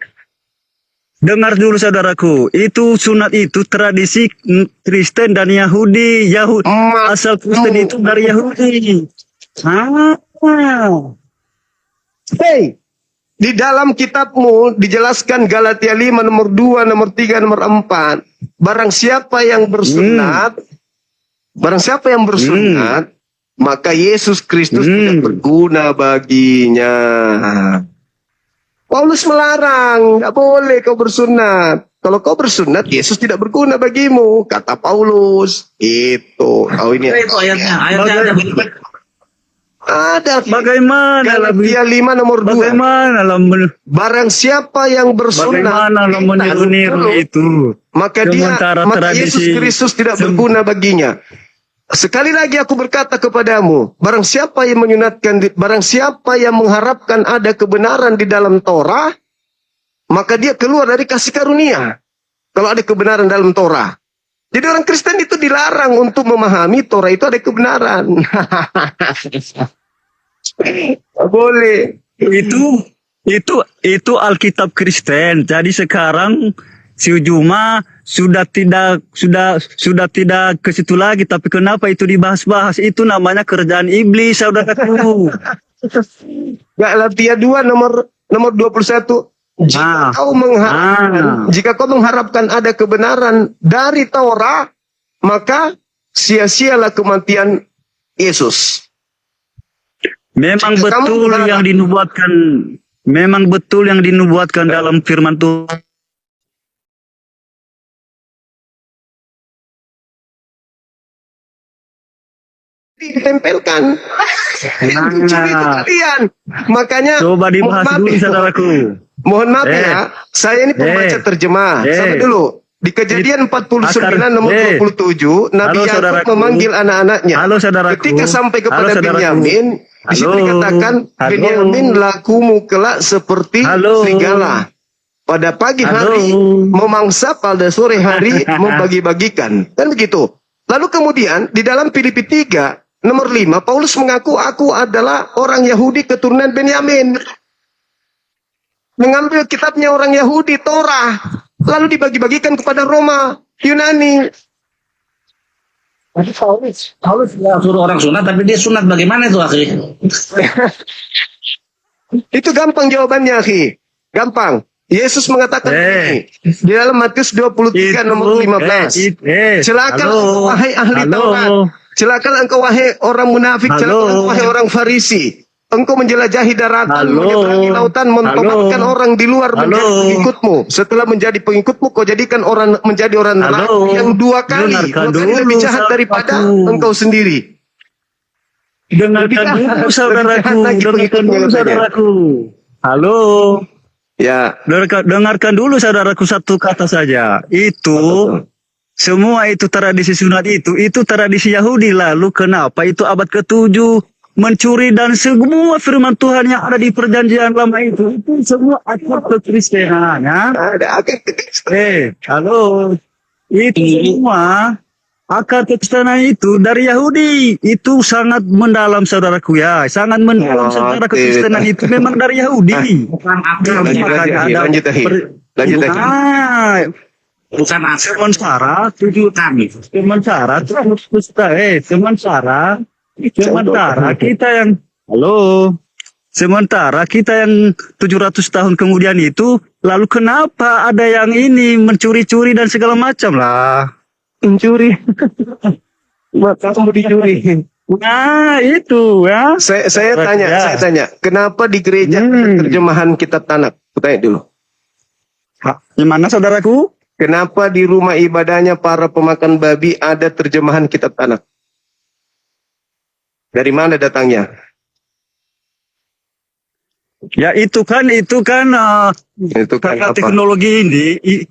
Dengar dulu saudaraku. Itu sunat itu tradisi Kristen dan Yahudi. Asal Kristen itu dari Yahudi. Hey, di dalam kitabmu dijelaskan Galatia 5 nomor 2, nomor 3, nomor 4. Barang siapa yang bersunat, maka Yesus Kristus tidak berguna baginya. Paulus melarang, nggak boleh kau bersunat. Kalau kau bersunat, Yesus tidak berguna bagimu, kata Paulus. Itu, ini. Itu ayatnya ada. Bagaimana Galatia 5 nomor 2. Bagaimana barang siapa yang bersunat, bagaimana meniru itu, maka Yesus Kristus tidak berguna baginya. Sekali lagi aku berkata kepadamu, barang siapa yang menyunatkan, barang siapa yang mengharapkan ada kebenaran di dalam Torah, maka dia keluar dari kasih karunia. Kalau ada kebenaran dalam Torah. Jadi orang Kristen itu dilarang untuk memahami Torah itu ada kebenaran. Boleh. Itu Alkitab Kristen. Jadi sekarang si Juma sudah tidak ke situ lagi, tapi kenapa itu dibahas-bahas? Itu namanya kerjaan iblis, saudaraku. Galatia 2 nomor 21. Jika kau mengharapkan ada kebenaran dari Torah, maka sia-sialah kematian Yesus. Memang betul yang dinubuatkan dalam firman Tuhan. Ditempelkan. Mencuri itu kalian. Makanya coba dibahas dulu saudaraku. Mohon maaf ya, saya ini pembaca terjemah. Sabar dulu. Di Kejadian 49 nomor 27, Nabi Yakub memanggil anak-anaknya. Ketika sampai kepada Benyamin, di situ dikatakan Benyamin lakumu kelak seperti serigala. Pada pagi hari memangsa, pada sore hari membagi-bagikan. Kan begitu. Lalu kemudian di dalam Filipi 3 nomor 5, Paulus mengaku aku adalah orang Yahudi keturunan Benyamin. Mengambil kitabnya orang Yahudi, Torah, lalu dibagi-bagikan kepada Roma, Yunani. Paulus suruh orang sunat, tapi dia sunat bagaimana itu akhi? Itu gampang jawabannya akhi. Gampang. Yesus mengatakan begini di dalam Matius 23 nomor 15. Celakalah wahai ahli Taurat. Celakalah engkau wahai orang munafik. Celakalah engkau wahai orang Farisi. Engkau menjelajahi daratan, menyeberangi lautan, mentobatkan orang di luar menjadi pengikutmu. Setelah menjadi pengikutmu, kau jadikan orang menjadi orang neraka yang dua kali lebih jahat daripada engkau sendiri. Dengarkan dulu saudaraku. Halo. Ya. Dengarkan dulu saudaraku satu kata saja. Itu semua itu tradisi sunat itu tradisi Yahudi. Lalu kenapa itu abad ke-7 mencuri dan semua firman Tuhan yang ada di perjanjian lama itu semua akar kekristenan ya? Ada akar kekristenan. Halo. Itu semua akar kekristenan itu dari Yahudi. Itu sangat mendalam saudaraku ya. Sangat mendalam saudara kekristenan itu memang dari Yahudi. Bukan akar. Lanjut lagi. Bukan akar. Sementara tujuan. Sementara kita yang sementara kita yang 700 tahun kemudian itu, lalu kenapa ada yang ini mencuri-curi dan segala macam lah. Mencuri. Maka mau dicuri. Nah, itu ya. Saya tanya, kenapa di gereja ada terjemahan kitab Tanak? Tanya dulu. Gimana saudaraku? Kenapa di rumah ibadahnya para pemakan babi ada terjemahan kitab Tanak? Dari mana datangnya? Ya itu kan Itu kan karena apa? teknologi ini,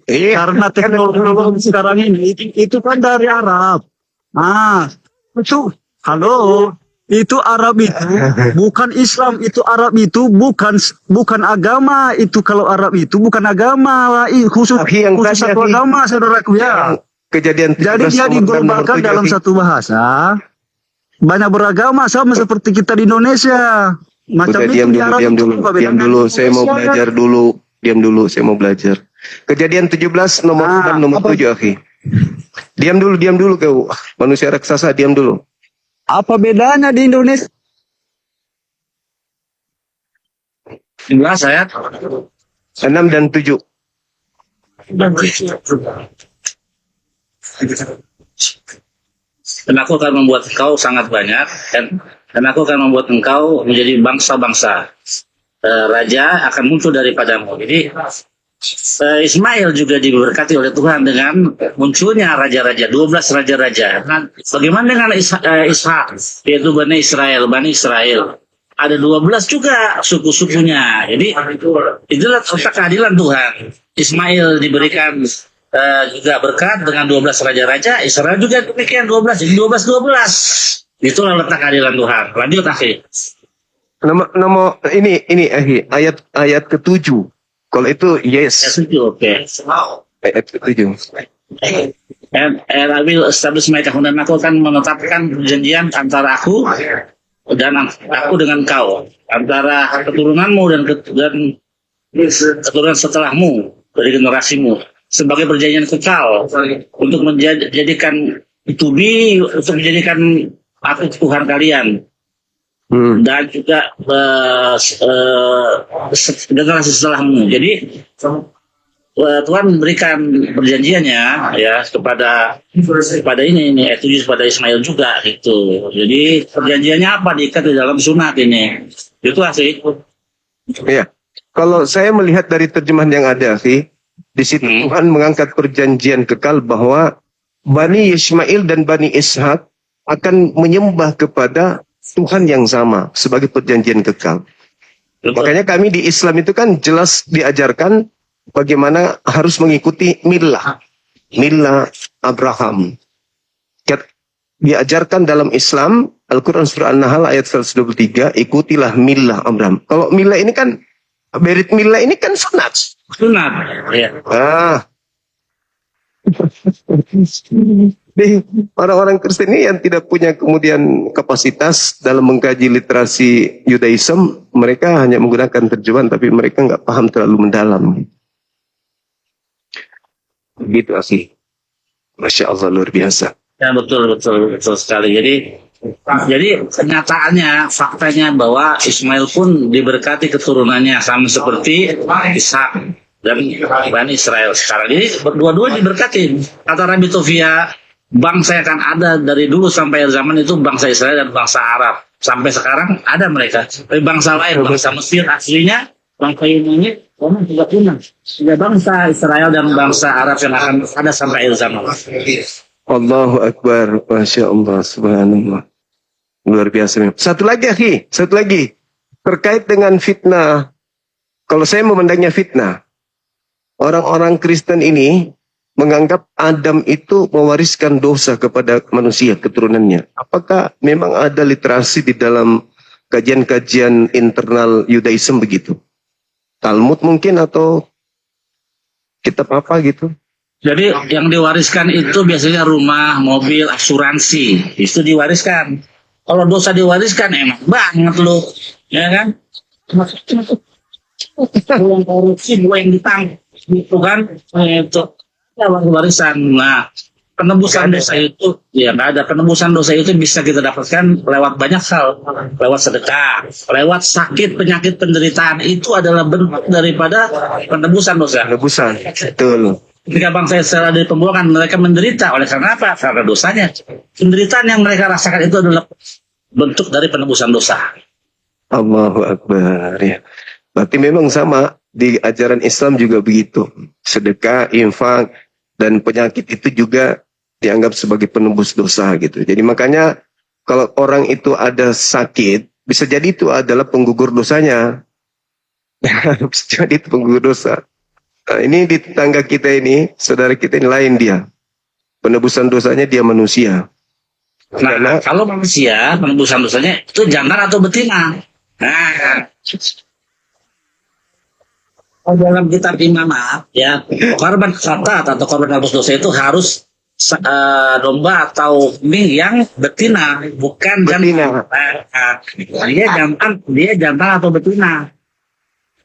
Iya. karena teknologi sekarang ini itu kan dari Arab. Ah, itu halo, itu Arab itu bukan Islam, itu Arab itu bukan agama, itu kalau Arab itu bukan agama, khusus Akhi, yang khusus tadi, satu akhi. agama saudaraku ya. Kejadian Jadi 17 dia nomor diglobalkan tujuh, dalam akhi. satu bahasa, banyak beragama sama seperti kita di Indonesia. Macam Udah, itu diam di dulu, Arab diam itu dulu, apa diam bedanya dulu. di Saya mau Indonesia, kan? belajar dulu. Diam dulu, saya mau belajar. Kejadian 17 nomor 6 nomor 7, akhi. Diam dulu kau. Manusia raksasa, diam dulu. Apa bedanya di Indonesia? 11 ayat 6 dan 7. Dan aku akan membuat engkau sangat banyak, dan aku akan membuat engkau menjadi bangsa-bangsa. Raja akan muncul daripadamu. Jadi Ismail juga diberkati oleh Tuhan dengan munculnya raja-raja, 12 raja-raja. Nah, bagaimana dengan Ishak, yaitu Bani Israel? Ada 12 juga suku-sukunya. Jadi itulah keadilan Tuhan. Ismail diberikan juga berkat dengan 12 raja-raja, Israel juga demikian 12, jadi 12. Itulah letak keadilan Tuhan. Lanjut, akhi. Nomor ini akhi, ayat ke-7. Kalau itu yes. Oke. Ayat ke-7. And I will establish my covenant. Aku akan menetapkan perjanjian antara aku dengan kau, antara keturunanmu dan keturunan setelahmu dari generasimu, sebagai perjanjian kekal untuk menjadikan untuk menjadikan aku Tuhan kalian. Dan juga generasi setelahmu. Jadi Tuhan memberikan perjanjiannya ya kepada ini ayat 7 kepada Ismail juga gitu. Jadi perjanjiannya apa, diikat di dalam sunat ini. Itu sih. Iya. Kalau saya melihat dari terjemahan yang ada sih, di situ Tuhan mengangkat perjanjian kekal bahwa Bani Ismail dan Bani Ishak akan menyembah kepada Tuhan yang sama sebagai perjanjian kekal. Makanya kami di Islam itu kan jelas diajarkan bagaimana harus mengikuti millah Abraham. Diajarkan dalam Islam, Al-Quran surah An-Nahl ayat 123, ikutilah millah Abraham. Kalau millah ini kan, berit millah ini kan sunat. Sunat, ya. Orang-orang Kristen ini yang tidak punya kemudian kapasitas dalam mengkaji literasi Yudaism, mereka hanya menggunakan terjemahan tapi mereka nggak paham terlalu mendalam. Begitu sih. Masya Allah, luar biasa. Ya, betul sekali. Jadi kenyataannya, faktanya bahwa Ismail pun diberkati keturunannya sama seperti Ishak dan Bani Israel sekarang. Jadi berdua-dua diberkati. Kata Rabbi Tovia, bangsa yang akan ada dari dulu sampai zaman itu bangsa Israel dan bangsa Arab. Sampai sekarang ada mereka. Tapi bangsa lain, bangsa Mesir aslinya, bangsa Yunani, orang juga punah. Sudah bangsa Israel dan bangsa Arab yang akan ada sampai akhir zaman. Allahu Akbar, Masya Allah, Subhanallah. Luar biasa. Satu lagi, terkait dengan fitnah. Kalau saya memandangnya fitnah, orang-orang Kristen ini menganggap Adam itu mewariskan dosa kepada manusia, keturunannya. Apakah memang ada literasi di dalam kajian-kajian internal Yudaism begitu? Talmud mungkin atau kitab apa gitu? Jadi yang diwariskan itu biasanya rumah, mobil, asuransi. Itu diwariskan. Kalau dosa diwariskan emang banget lo, ya kan? Gue yang korupsi, gue yang ditang, gitu kan? Itu warisan. Nah, penebusan dosa itu, ya nggak ada. Penebusan dosa itu bisa kita dapatkan lewat banyak hal, lewat sedekah, lewat sakit, penyakit, penderitaan. Itu adalah bentuk daripada penebusan dosa. Penebusan, betul. Ketika bangsa Israel dari pembuangan, mereka menderita. Oleh karena apa? Karena dosanya. Penderitaan yang mereka rasakan itu adalah bentuk dari penebusan dosa. Allahu Akbar. Ya. Berarti memang sama di ajaran Islam juga begitu. Sedekah, infak, dan penyakit itu juga dianggap sebagai penebus dosa gitu. Jadi makanya kalau orang itu ada sakit, bisa jadi itu adalah penggugur dosanya. Jadi penggugur dosa. Nah, ini di tetangga kita ini, saudara kita ini lain dia. Penebusan dosanya dia manusia. Nah, kalau manusia penebusan dosanya itu jantan atau betina. Nah, dalam kitab Imam ya, korban khatat atau korban hapus dosa itu harus domba atau kambing yang betina, bukan jantan. Dia jantan atau betina.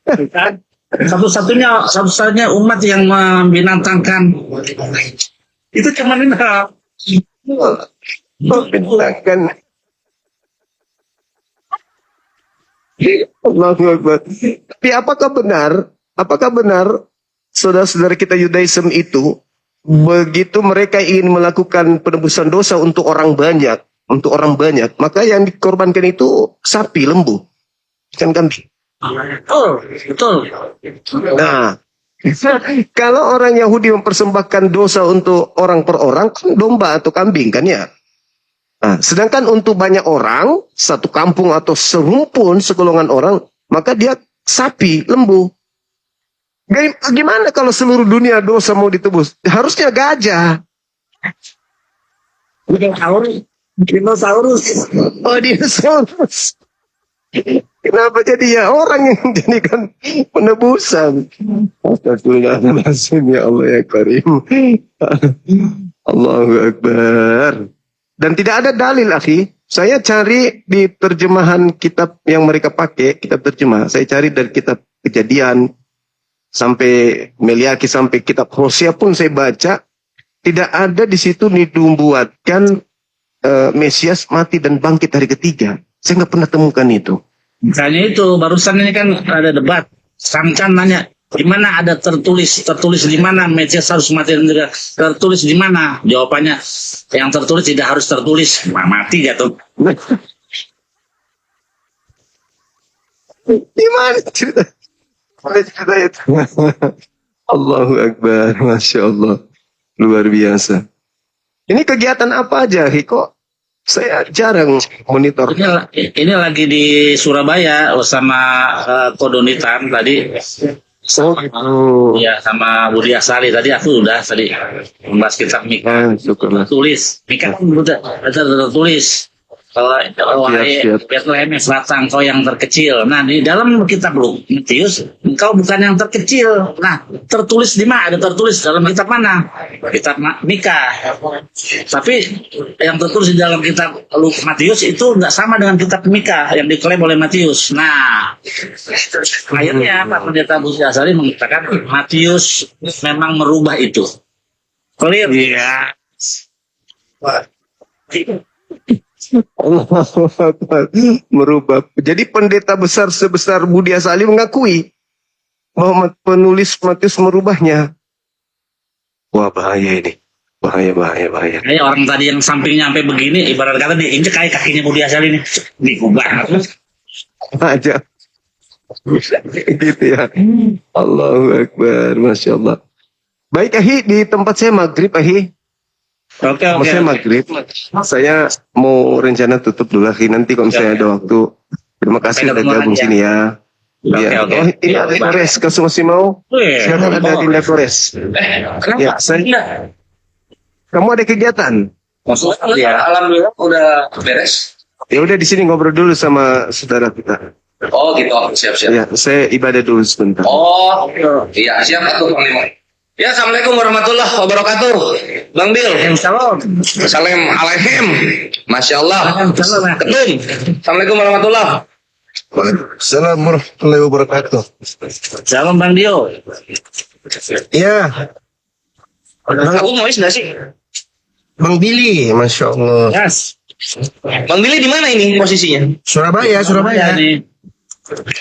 Bukan? Satu-satunya umat yang membinatangkan itu cuma ini. Membinatangkan. Allahu Akbar. Tapi apakah benar saudara-saudara kita Yudaism itu begitu mereka ingin melakukan penebusan dosa untuk orang banyak, maka yang dikorbankan itu sapi, lembu, bukan kambing. Betul. Nah, kalau orang Yahudi mempersembahkan dosa untuk orang per orang, kan domba atau kambing kan ya. Nah, sedangkan untuk banyak orang, satu kampung atau serumpun, segolongan orang, maka dia sapi, lembu. Gimana kalau seluruh dunia dosa mau ditebus? Harusnya gajah. Dinosaurus. Oh, dinosaurus. Kenapa jadi ya orang yang jadikan penebusan? Astagfirullahaladzim, ya Allah ya Karim. Allahu Akbar. Dan tidak ada dalil, akhi. Saya cari di terjemahan kitab yang mereka pakai, kitab terjemah. Saya cari dari kitab Kejadian sampai Meliaki sampai kitab Hosea pun saya baca. Tidak ada di situ dibuatkan Mesias mati dan bangkit hari ketiga. Saya nggak pernah temukan itu. Misalnya itu barusan ini kan ada debat. Sangcan nanya, di mana ada tertulis di mana Mesias harus mati dan juga tertulis di mana? Jawabannya, yang tertulis tidak harus tertulis, mati jatuh. Di mana cerita? Cerita itu. Allahu Akbar, Masya Allah, luar biasa. Ini kegiatan apa aja, Hiko? Saya jarang monitor. Ini lagi di Surabaya bersama Kodonitan tadi. Iya, sama Budi Asari tadi aku udah membahas kitab Mika. Tulis Mika kan udah tertulis. Kalau Bethlehem Selatan kau yang terkecil. Nah, di dalam kitab Matius engkau bukan yang terkecil. Nah, tertulis di mana? Ada tertulis dalam kitab mana? Kitab Mika. Tapi yang tertulis di dalam kitab Matius itu nggak sama dengan kitab Mika yang diklaim oleh Matius. Nah, akhirnya Pak Pendeta Budi Asari mengatakan Matius memang merubah itu. Clear? Iya. Merubah. Jadi pendeta besar sebesar Budi Asari mengakui bahwa penulis Matius merubahnya. Wah, bahaya ini. Bahaya. Kayak orang tadi yang sampingnya sampai begini, ibarat kata diinjek kayak kakinya Budi Asari ini. Digubah. Aja. Gitu ya. Allahu Akbar. Masya Allah. Baik, Ahi. Di tempat saya maghrib, Ahi. Oke. Saya maghrib. Saya mau rencana tutup dulu, Ahi. Nanti kalau misalnya ada waktu. Terima kasih sudah gabung sini ya. Oke. Ini ada Flores. Kalau masih mau, silakan ada Dinda Flores. Ya, saya. Kamu ada kegiatan? Ya, alhamdulillah udah beres. Ya udah di sini ngobrol dulu sama saudara kita. Oh gitu, siap. Ya, saya ibadah dulu sebentar. Oh, iya siap Pak Panglima. Ya, assalamualaikum warahmatullahi wabarakatuh, Bang Bil. Assalamualaikum. Masya Allah. Ketum. Assalamualaikum warahmatullahi. Waalaikumsalam warahmatullahi wabarakatuh. Salam Bang Dio. Ya. Aku mau nggak sih? Bang Billy, Masya Allah. Yes. Bang Billy di mana ini posisinya? Surabaya.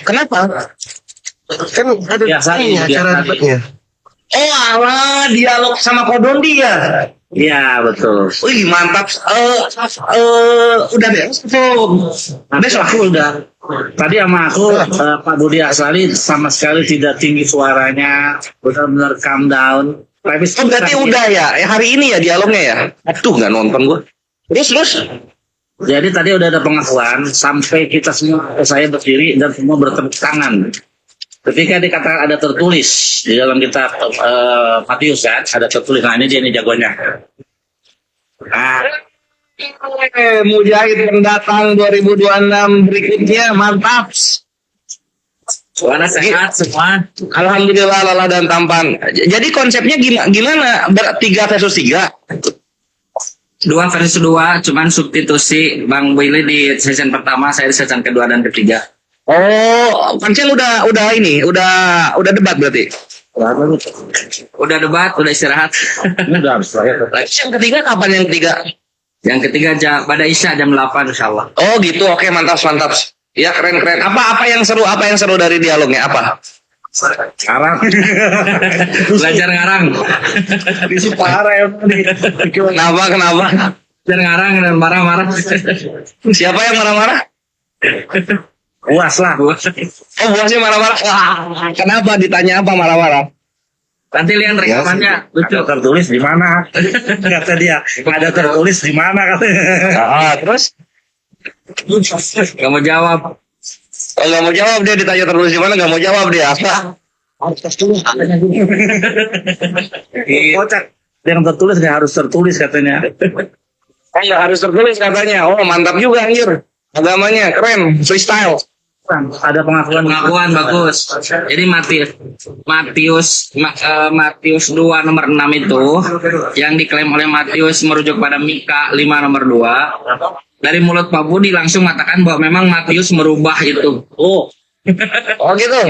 Kenapa? Kan ada acara debatnya. Oh alah, dialog sama Kodondi ya? Iya betul. Wih mantap. Udah beres tuh. Besok aku udah. Tadi sama aku Pak Budi Asari sama sekali tidak tinggi suaranya, benar-benar calm down. Berarti udah ya? Hari ini ya dialognya ya? Aduh nggak nonton gue. Terus. Jadi tadi udah ada pengakuan sampai kita semua, saya berdiri dan semua bertepuk tangan. Ketika dikatakan ada tertulis di dalam kitab Matius kan, ada tertulis. Nah ini dia nih jagonya. Nah, Mujahid pendatang 2026 berikutnya mantap. suara sehat semua. Alhamdulillah lelah dan tampan. Jadi konsepnya gimana? Bertiga versus 3? 2 versus 2, cuman substitusi Bang Willy di season pertama, saya di season kedua dan ketiga. Oh, Pancen udah debat berarti. Udah debat, udah istirahat. Udah istirahat. Yang ketiga kapan yang ketiga? Yang ketiga pada Isya jam 8 insyaallah. Oh gitu, oke mantap. Ya keren. Apa yang seru dari dialognya apa? Ngarang. Belajar ngarang. Parah ya. Kenapa? Belajar ngarang dan marah-marah. Siapa yang marah-marah? Buas lah. Oh, buasnya marah-marah. Wah, kenapa ditanya apa marah-marah? Nanti lihat rekamannya. Lucu. Tertulis di mana? Kata dia. Ada tertulis di mana katanya. Terus? Gak mau jawab. Oh, nggak mau jawab dia, ditanya tertulis di mana, nggak mau jawab dia. Kocak. Yang tertulis nggak harus tertulis katanya. Nggak harus tertulis katanya. Oh mantap juga anjir. Agamanya keren, freestyle. Ada pengakuan Bagus. Jadi Matius 2 nomor 6 itu yang diklaim oleh Matius merujuk pada Mika 5 nomor 2. Dari mulut Pak Budi langsung mengatakan bahwa memang Matius merubah itu. Oh gitu.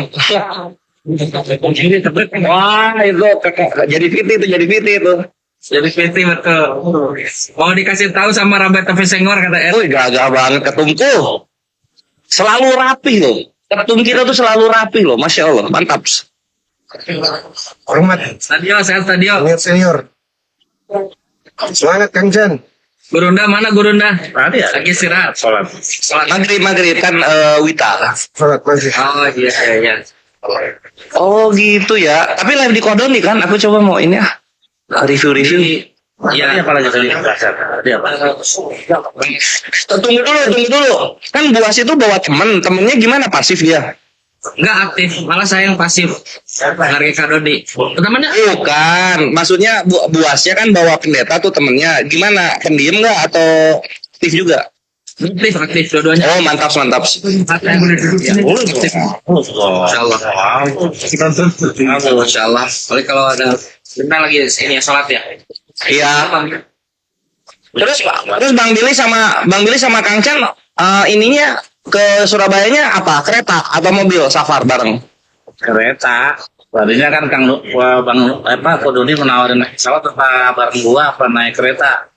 Wah itu jadi fiti itu. Jadi PT betul. Mau dikasih tahu sama Rabat TV Senggor kata Wih gagah banget ketumku. Selalu rapi loh. Ketum kita tuh selalu rapi loh. Masya Allah. Mantap. Hormat. Sehat stadio. Senior. Semangat Kang Jan. Gurunda mana Gurunda? Tadi ya. Lagi istirahat. Sholat. Maghrib kan Wita. Sholat maghrib. Oh iya. Oh gitu ya. Tapi live di Kodoni kan. Aku coba mau ini ya. Review. Iya. Apa lagi tadi? Dia apa? Tunggu dulu. Kan Buas itu bawa temennya gimana pasif dia? Enggak aktif, malah saya yang pasif. Harga Kadodi. Temennya? Bukan, maksudnya Buasnya kan bawa pendeta tuh temennya. Gimana? Pendiam nggak atau aktif juga? Aktif dua-duanya. Oh mantap. Masya Allah. Oleh kalau ada bentar lagi ini ya sholat ya. Iya. Terus Bang Billy sama Kang Chan ininya ke Surabayanya apa? Kereta atau mobil safar bareng? Kereta. Tadinya kan Bang Kodoni menawarin naik pesawat apa bareng gua apa naik kereta.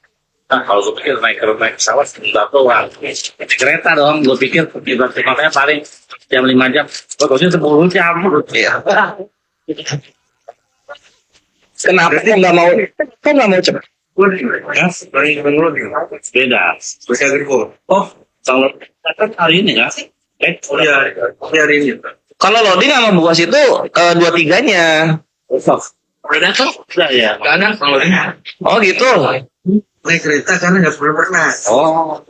Nah, kalau gue pikir naik pesawat sebentar doang. Kereta dong, gue pikir makanya paling jam 5 jam. Kodoni 10 jam. Iya. Kenapa kok nggak mau cepet? Beda. Oh, kalau hari ini kan? Hari ini. Kalau loading sama Buas itu 2-3-nya. Udah datang? Udah ya. Gak ada kalau loading. Oh gitu. Naik kereta karena nggak pernah. Oh.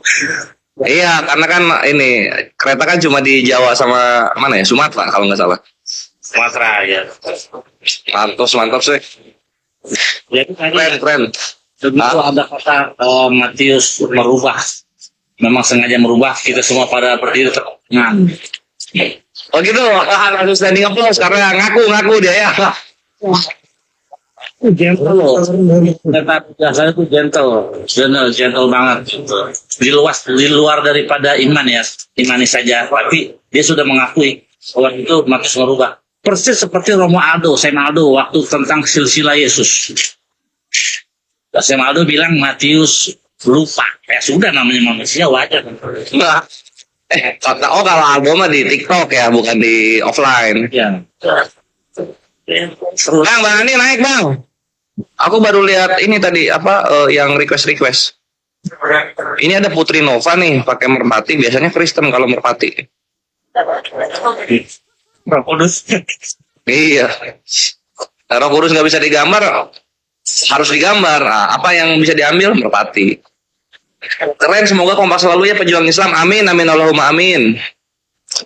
Iya, karena kan ini kereta kan cuma di Jawa sama mana ya? Sumatera kalau nggak salah. Sumatera ya. Mantap sih. Jadi keren. Begitu ada kata Matius merubah. Memang sengaja merubah, kita semua pada berdiri nah. Oh gitu, harus standing applause karena ngaku dia ya. Gentle loh. Biasanya tuh gentle banget. Di luar daripada iman ya, imani saja. Tapi dia sudah mengakui bahwa itu Matius merubah. Persis seperti Romo Aldo, Sam Aldo waktu tentang silsilah Yesus. Sam Aldo bilang Matius lupa. Ya sudah namanya manusia wajar. Nah. Kalau Aldo mah di TikTok ya, bukan di offline. Iya. Bang Ani naik bang. Aku baru lihat ini tadi yang request. Ini ada Putri Nova nih pakai merpati. Biasanya Kristen kalau merpati. Roh Kudus. Iya. Roh Kudus nggak bisa digambar, harus digambar. Nah, apa yang bisa diambil? Merpati. Keren, semoga kompak selalu ya pejuang Islam. Amin Allahumma amin.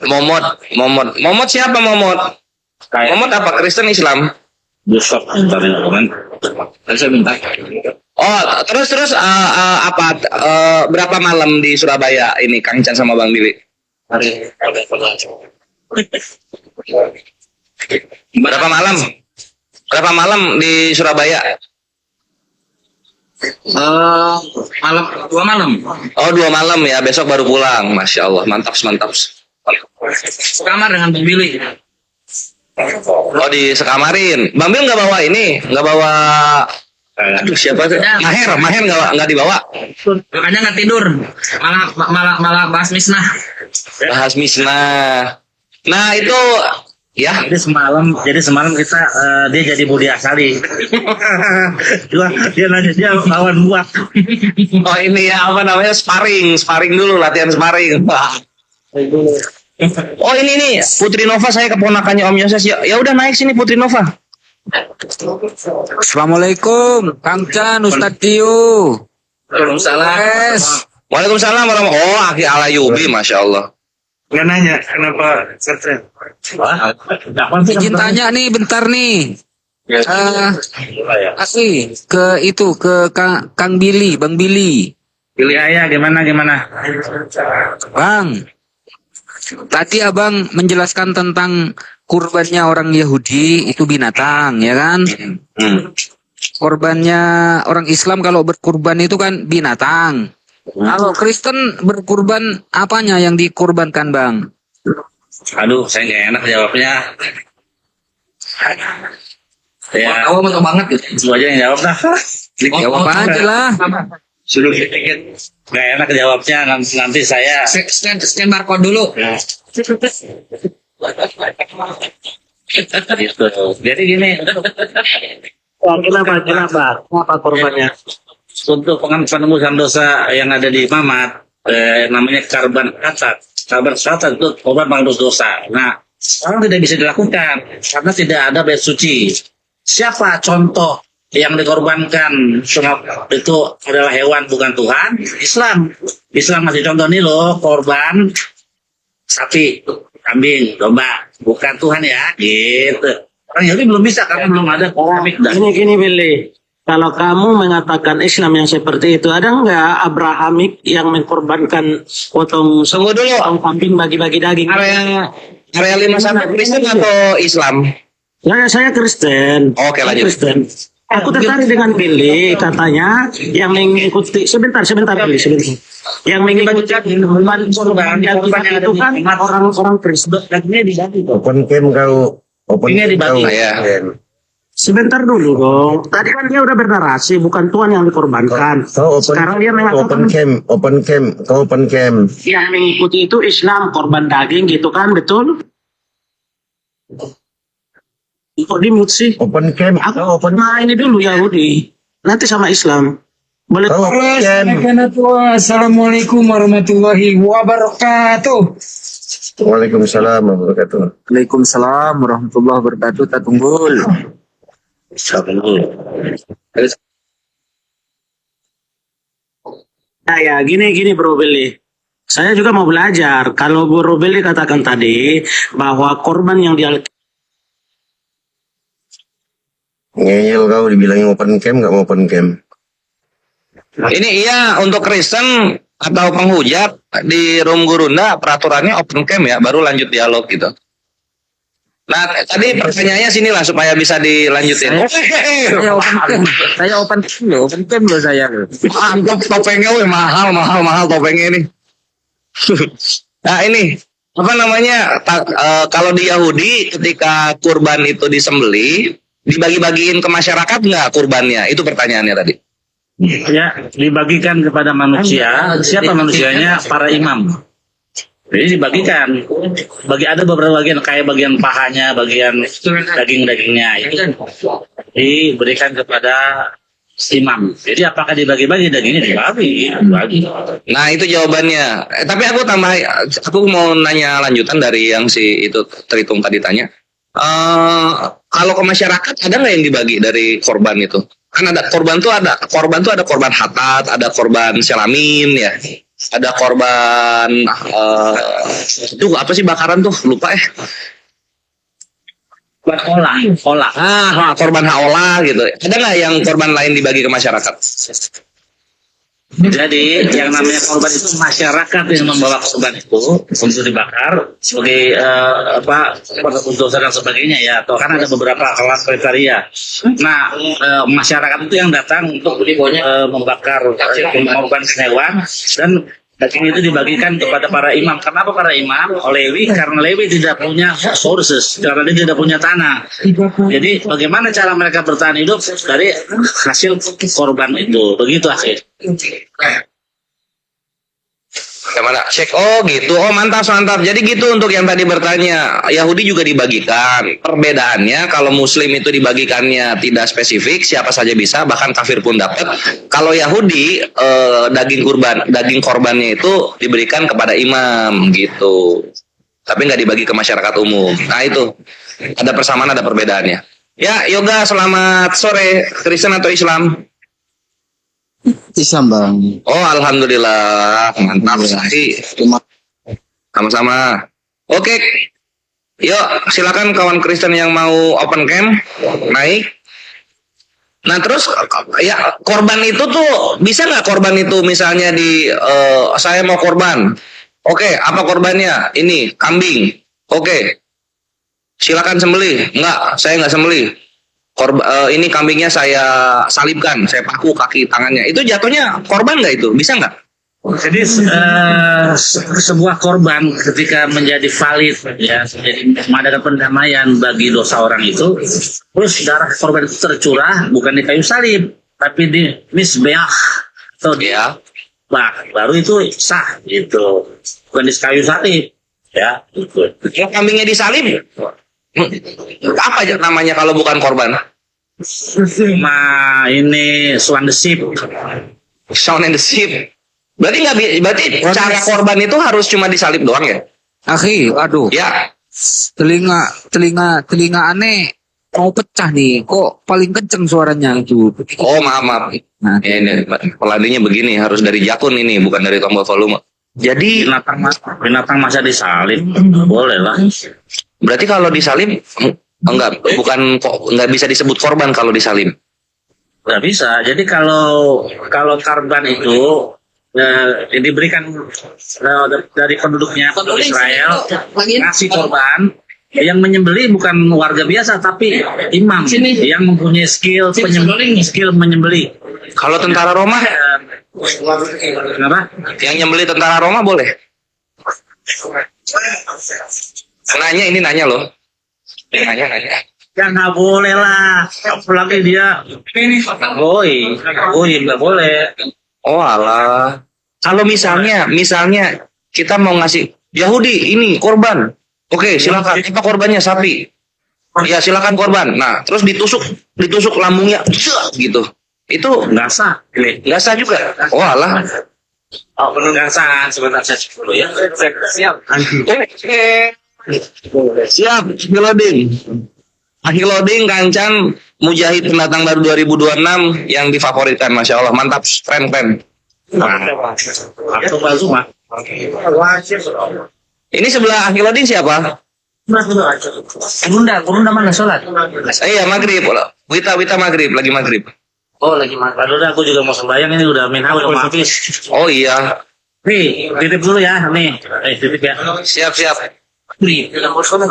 Momot siapa Momot? Muhammad apa? Kristen, Islam? Besok ntar ini kan. Saya minta. Oh, terus berapa malam di Surabaya ini Kang Chan sama Bang Billy? Berapa malam? Berapa malam di Surabaya? Malam 2 malam. Oh, 2 malam ya. Besok baru pulang. Masya Allah, mantap. Sekamar dengan Bang Billy. Oh, di sekamarin. Bang Bil nggak bawa ini, nggak bawa. Aduh, siapa sih? Maher nggak dibawa. Makanya nggak tidur. Malah bahas misnah. Bahas misnah. Nah itu ya. Jadi semalam kita dia jadi Budi Asari. dia nanya dia lawan gua. Oh ini ya apa namanya sparring dulu, latihan sparring. Oh ini nih Putri Nova, saya keponakannya Om Yoses. Ya udah naik sini Putri Nova. Assalamualaikum Kang Chan, Ustadz Tio. Waalaikumsalam. Waalaikumsalam warahmatullahi. Oh Aki Alayubi, Masya Allah. Nggak nanya kenapa stres. Izin tanya nih bentar nih. Asli ke Kang Billy, Bang Billy. Billy ayah gimana? Bang, tadi abang menjelaskan tentang kurbannya orang Yahudi itu binatang, ya kan? Korbannya orang Islam kalau berkurban itu kan binatang. Kalau Kristen berkurban apanya yang dikorbankan, Bang? Aduh, saya nggak enak jawabnya. Ya, awam banget gitu. Lu aja yang jawab dah. Jawab aja lah. Suruh dikit. Nggak enak jawabnya, nanti saya scan barcode dulu. Gitu. Jadi gini. Kenapa korbannya? Untuk penebusan dosa yang ada di Mamat, namanya karban khatat. Karban khatat itu korban penebus dosa. Nah, sekarang tidak bisa dilakukan karena tidak ada bait suci. Siapa contoh yang dikorbankan itu adalah hewan bukan Tuhan? Islam masih contoh nih loh, korban sapi, kambing, domba, bukan Tuhan ya, gitu. Orang Yahudi belum bisa karena belum ada komik. Gini Billy, kalau kamu mengatakan Islam yang seperti itu, ada nggak Abrahamik yang mengkorbankan potong kambing bagi-bagi daging? Area 51 Kristen atau Islam? Saya Kristen. Oke, lanjut. Kristen. Aku tertarik dengan Billy, katanya yang mengikuti sebentar Billy, sebentar. Yang mengikuti korban itu kan orang Kristen. Open cam kau. Ini dibagi ya. Sebentar dulu dong. Tadi kan dia udah bernarasi, bukan Tuhan yang dikorbankan. Sekarang dia mengatakan open cam. yang mengikuti itu Islam, korban daging gitu kan, betul? Kok di-mute sih? Open cam. Nah ini dulu Yahudi, nanti sama Islam. Boleh? Assalamualaikum warahmatullahi wabarakatuh. Waalaikumsalam warahmatullahi wabarakatuh. Waalaikumsalam warahmatullahi wabarakatuh. Tatunggul. Nah ya gini Bro Billy. Saya juga mau belajar. Kalau Bro Billy katakan tadi bahwa korban yang dia ngeyel kau dibilangin open cam nggak mau open cam. Ini iya untuk Kristen atau penghujat di room Gurunda peraturannya open cam ya, baru lanjut dialog gitu. Nah tadi pertanyaannya sini lah supaya bisa dilanjutin. Saya open cam loh saya. Mantap topengnya, weh, mahal topengnya ini. Nah ini apa namanya? Kalau di Yahudi ketika kurban itu disembelih dibagi-bagiin ke masyarakat nggak kurbannya? Itu pertanyaannya tadi. Ya, dibagikan kepada manusia. Siapa manusianya? Para imam. Jadi dibagikan. Ada beberapa bagian, kayak bagian pahanya, bagian daging-dagingnya itu diberikan kepada imam. Jadi apakah dibagi-bagi dagingnya? Dibagi. Nah itu jawabannya. Tapi aku mau nanya lanjutan dari yang si itu Tritung tadi tanya. Kalau ke masyarakat ada nggak yang dibagi dari korban itu? Kan ada korban tuh ada korban hatat, ada korban selamin ya, ada korban itu apa sih bakaran tuh lupa Olah. Korban haolah gitu. Ada nggak yang korban lain dibagi ke masyarakat? Jadi yang namanya korban itu masyarakat yang membawa korban itu untuk dibakar sebagai untuk dan sebagainya ya. Atau kan ada beberapa kelas kriteria. Nah masyarakat itu yang datang untuk membakar korban hewan dan daging itu dibagikan kepada para imam. Kenapa para imam? Lewi, karena Lewi tidak punya sources, karena dia tidak punya tanah. Jadi bagaimana cara mereka bertahan hidup dari hasil korban itu? Begitu akhir. Gimana? Cek. Oh gitu. Oh mantap. Jadi gitu untuk yang tadi bertanya. Yahudi juga dibagikan. Perbedaannya kalau Muslim itu dibagikannya tidak spesifik, siapa saja bisa, bahkan kafir pun dapat. Kalau Yahudi daging korbannya itu diberikan kepada imam gitu. Tapi nggak dibagi ke masyarakat umum. Nah itu ada persamaan, ada perbedaannya. Ya Yoga, selamat sore. Kristen atau Islam? Islam bang. Oh alhamdulillah, mantap sekali. Sama-sama. Oke, yuk silakan kawan Kristen yang mau open cam naik. Nah terus ya korban itu tuh bisa nggak korban itu misalnya saya mau korban. Oke, apa korbannya? Ini kambing. Oke, silakan sembelih. Enggak, saya nggak sembelih. Ini kambingnya saya salibkan, saya paku kaki tangannya. Itu jatuhnya korban nggak itu? Bisa nggak? Jadi sebuah korban ketika menjadi valid ya, menjadi mengadakan pendamaian bagi dosa orang itu, terus darah korban itu tercurah bukan di kayu salib, tapi di misbeah atau dia, baru itu sah gitu, bukan di kayu salib ya. Kalau kambingnya disalib, apa aja namanya kalau bukan korban? Nah ini Swan the Sheep. Swan and the Sheep. Berarti cara korban itu harus cuma disalib doang ya? Aduh. Ya. Telinga aneh mau pecah nih. Kok paling kenceng suaranya itu? Oh maaf. Nah, ini peladinya begini, harus dari jakun ini, bukan dari tombol volume. Jadi binatang masa disalib boleh lah. Berarti kalau disalib nggak bisa disebut korban kalau disalib. Nggak bisa. Jadi kalau korban itu diberikan dari penduduknya Israel ngasih korban, yang menyembelih bukan warga biasa tapi imam yang mempunyai skill menyembelih. Kalau tentara Roma, kenapa? Yang nyembelih tentara Roma boleh? Nanya loh. Nanya. Ya nggak boleh lah. Apalagi dia goy nggak boleh. Oh alah. Kalau misalnya kita mau ngasih Yahudi ini korban, oke silakan. Apa korbannya? Sapi. Ya silakan korban. Nah terus ditusuk lambungnya, gitu. Itu nggak sah. Nggak sah juga. Oh alah. Oh nggak sah. Sebentar saya cek dulu ya. Siap. Akhiloding Kancan Mujahid pendatang baru 2026 yang difavoritkan, masya Allah, mantap, keren. Ini sebelah Akhiloding siapa? Kurunda mana sholat? Iya maghrib, Wita maghrib, lagi maghrib. Oh lagi maghrib. Udah aku juga mau sembahyang, ini udah minha udah mau habis. Oh iya. Nih titip dulu ya, nih. Titip ya. Siap.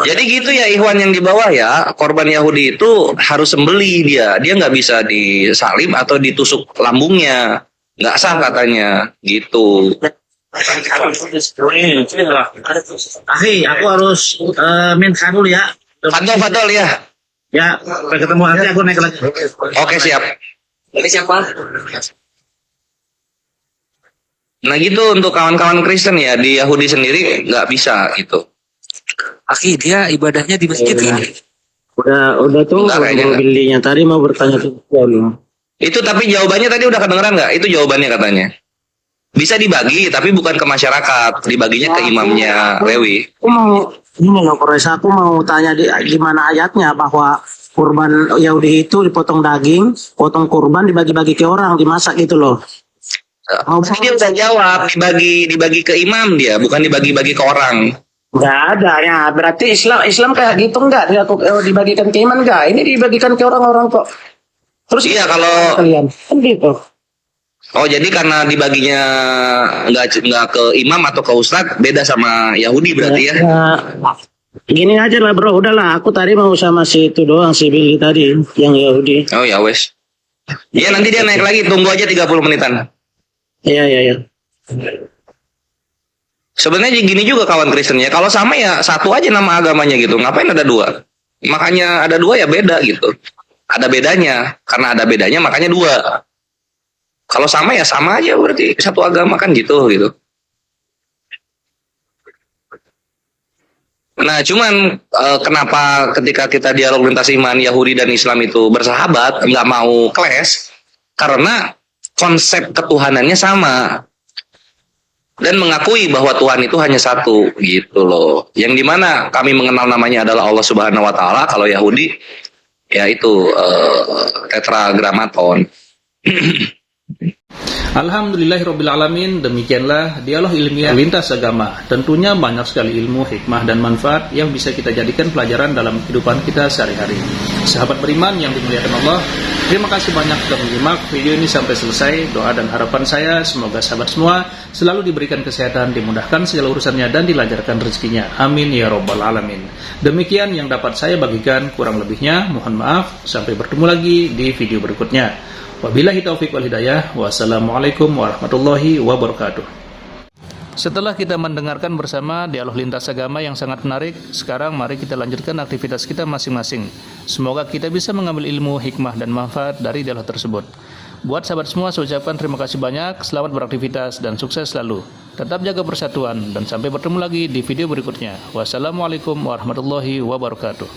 Jadi gitu ya Ikhwan yang di bawah ya, korban Yahudi itu harus sembelih dia nggak bisa disalib atau ditusuk lambungnya, nggak sah katanya gitu. Aku harus minta dulu ya. Fadol ya. Ya, sampai ketemu nanti aku naik lagi. Oke siap. Ini siapa? Nah gitu untuk kawan-kawan Kristen ya, di Yahudi sendiri nggak bisa gitu. Dia ibadahnya di masjid ini. Udah tuh belinya tadi mau bertanya tuh. Itu tapi jawabannya tadi udah kedengeran nggak? Itu jawabannya katanya. Bisa dibagi tapi bukan ke masyarakat, dibaginya ke imamnya Lewi. Aku mau tanya di mana ayatnya bahwa kurban Yahudi itu dipotong daging, potong kurban dibagi-bagi ke orang, dimasak gitu loh. Dia udah jawab, dibagi ke imam dia, bukan dibagi-bagi ke orang. Nggak ada ya. Berarti Islam kayak gitu enggak? Dibagikan ke iman enggak? Ini dibagikan ke orang-orang kok. Terus Iya, kalau kalian kan gitu. oh jadi karena dibaginya nggak ke imam atau ke ustadz, beda sama Yahudi berarti ya? Gini aja lah bro, udahlah. Aku tadi mau sama si itu doang, si Billy tadi, yang Yahudi. Oh ya wes. Iya nanti dia naik lagi, tunggu aja 30 menitan. Iya. Sebenarnya gini juga kawan Kristennya, kalau sama ya satu aja nama agamanya gitu, ngapain ada dua? Makanya ada dua ya beda gitu. Ada bedanya, karena ada bedanya makanya dua. Kalau sama ya sama aja berarti satu agama kan gitu. Nah cuman kenapa ketika kita dialog lintas iman Yahudi dan Islam itu bersahabat, nggak mau clash, karena konsep ketuhanannya sama. Dan mengakui bahwa Tuhan itu hanya satu gitu loh. Yang dimana kami mengenal namanya adalah Allah Subhanahu Wa Taala. Kalau Yahudi ya itu tetragrammaton. Alhamdulillahirrabbilalamin, demikianlah dialog ilmiah lintas agama. Tentunya banyak sekali ilmu, hikmah, dan manfaat yang bisa kita jadikan pelajaran dalam kehidupan kita sehari-hari. Sahabat beriman yang dimuliakan Allah, terima kasih banyak sudah menyimak video ini sampai selesai. Doa dan harapan saya semoga sahabat semua selalu diberikan kesehatan, dimudahkan segala urusannya, dan dilancarkan rezekinya. Amin ya rabbal alamin. Demikian yang dapat saya bagikan, kurang lebihnya mohon maaf. Sampai bertemu lagi di video berikutnya. Wabillahi taufiq wal hidayah. Wassalamualaikum warahmatullahi wabarakatuh. Setelah kita mendengarkan bersama dialog lintas agama yang sangat menarik, sekarang mari kita lanjutkan aktivitas kita masing-masing. Semoga kita bisa mengambil ilmu, hikmah, dan manfaat dari dialog tersebut. Buat sahabat semua, saya ucapkan terima kasih banyak, selamat beraktivitas, dan sukses selalu. Tetap jaga persatuan, dan sampai bertemu lagi di video berikutnya. Wassalamualaikum warahmatullahi wabarakatuh.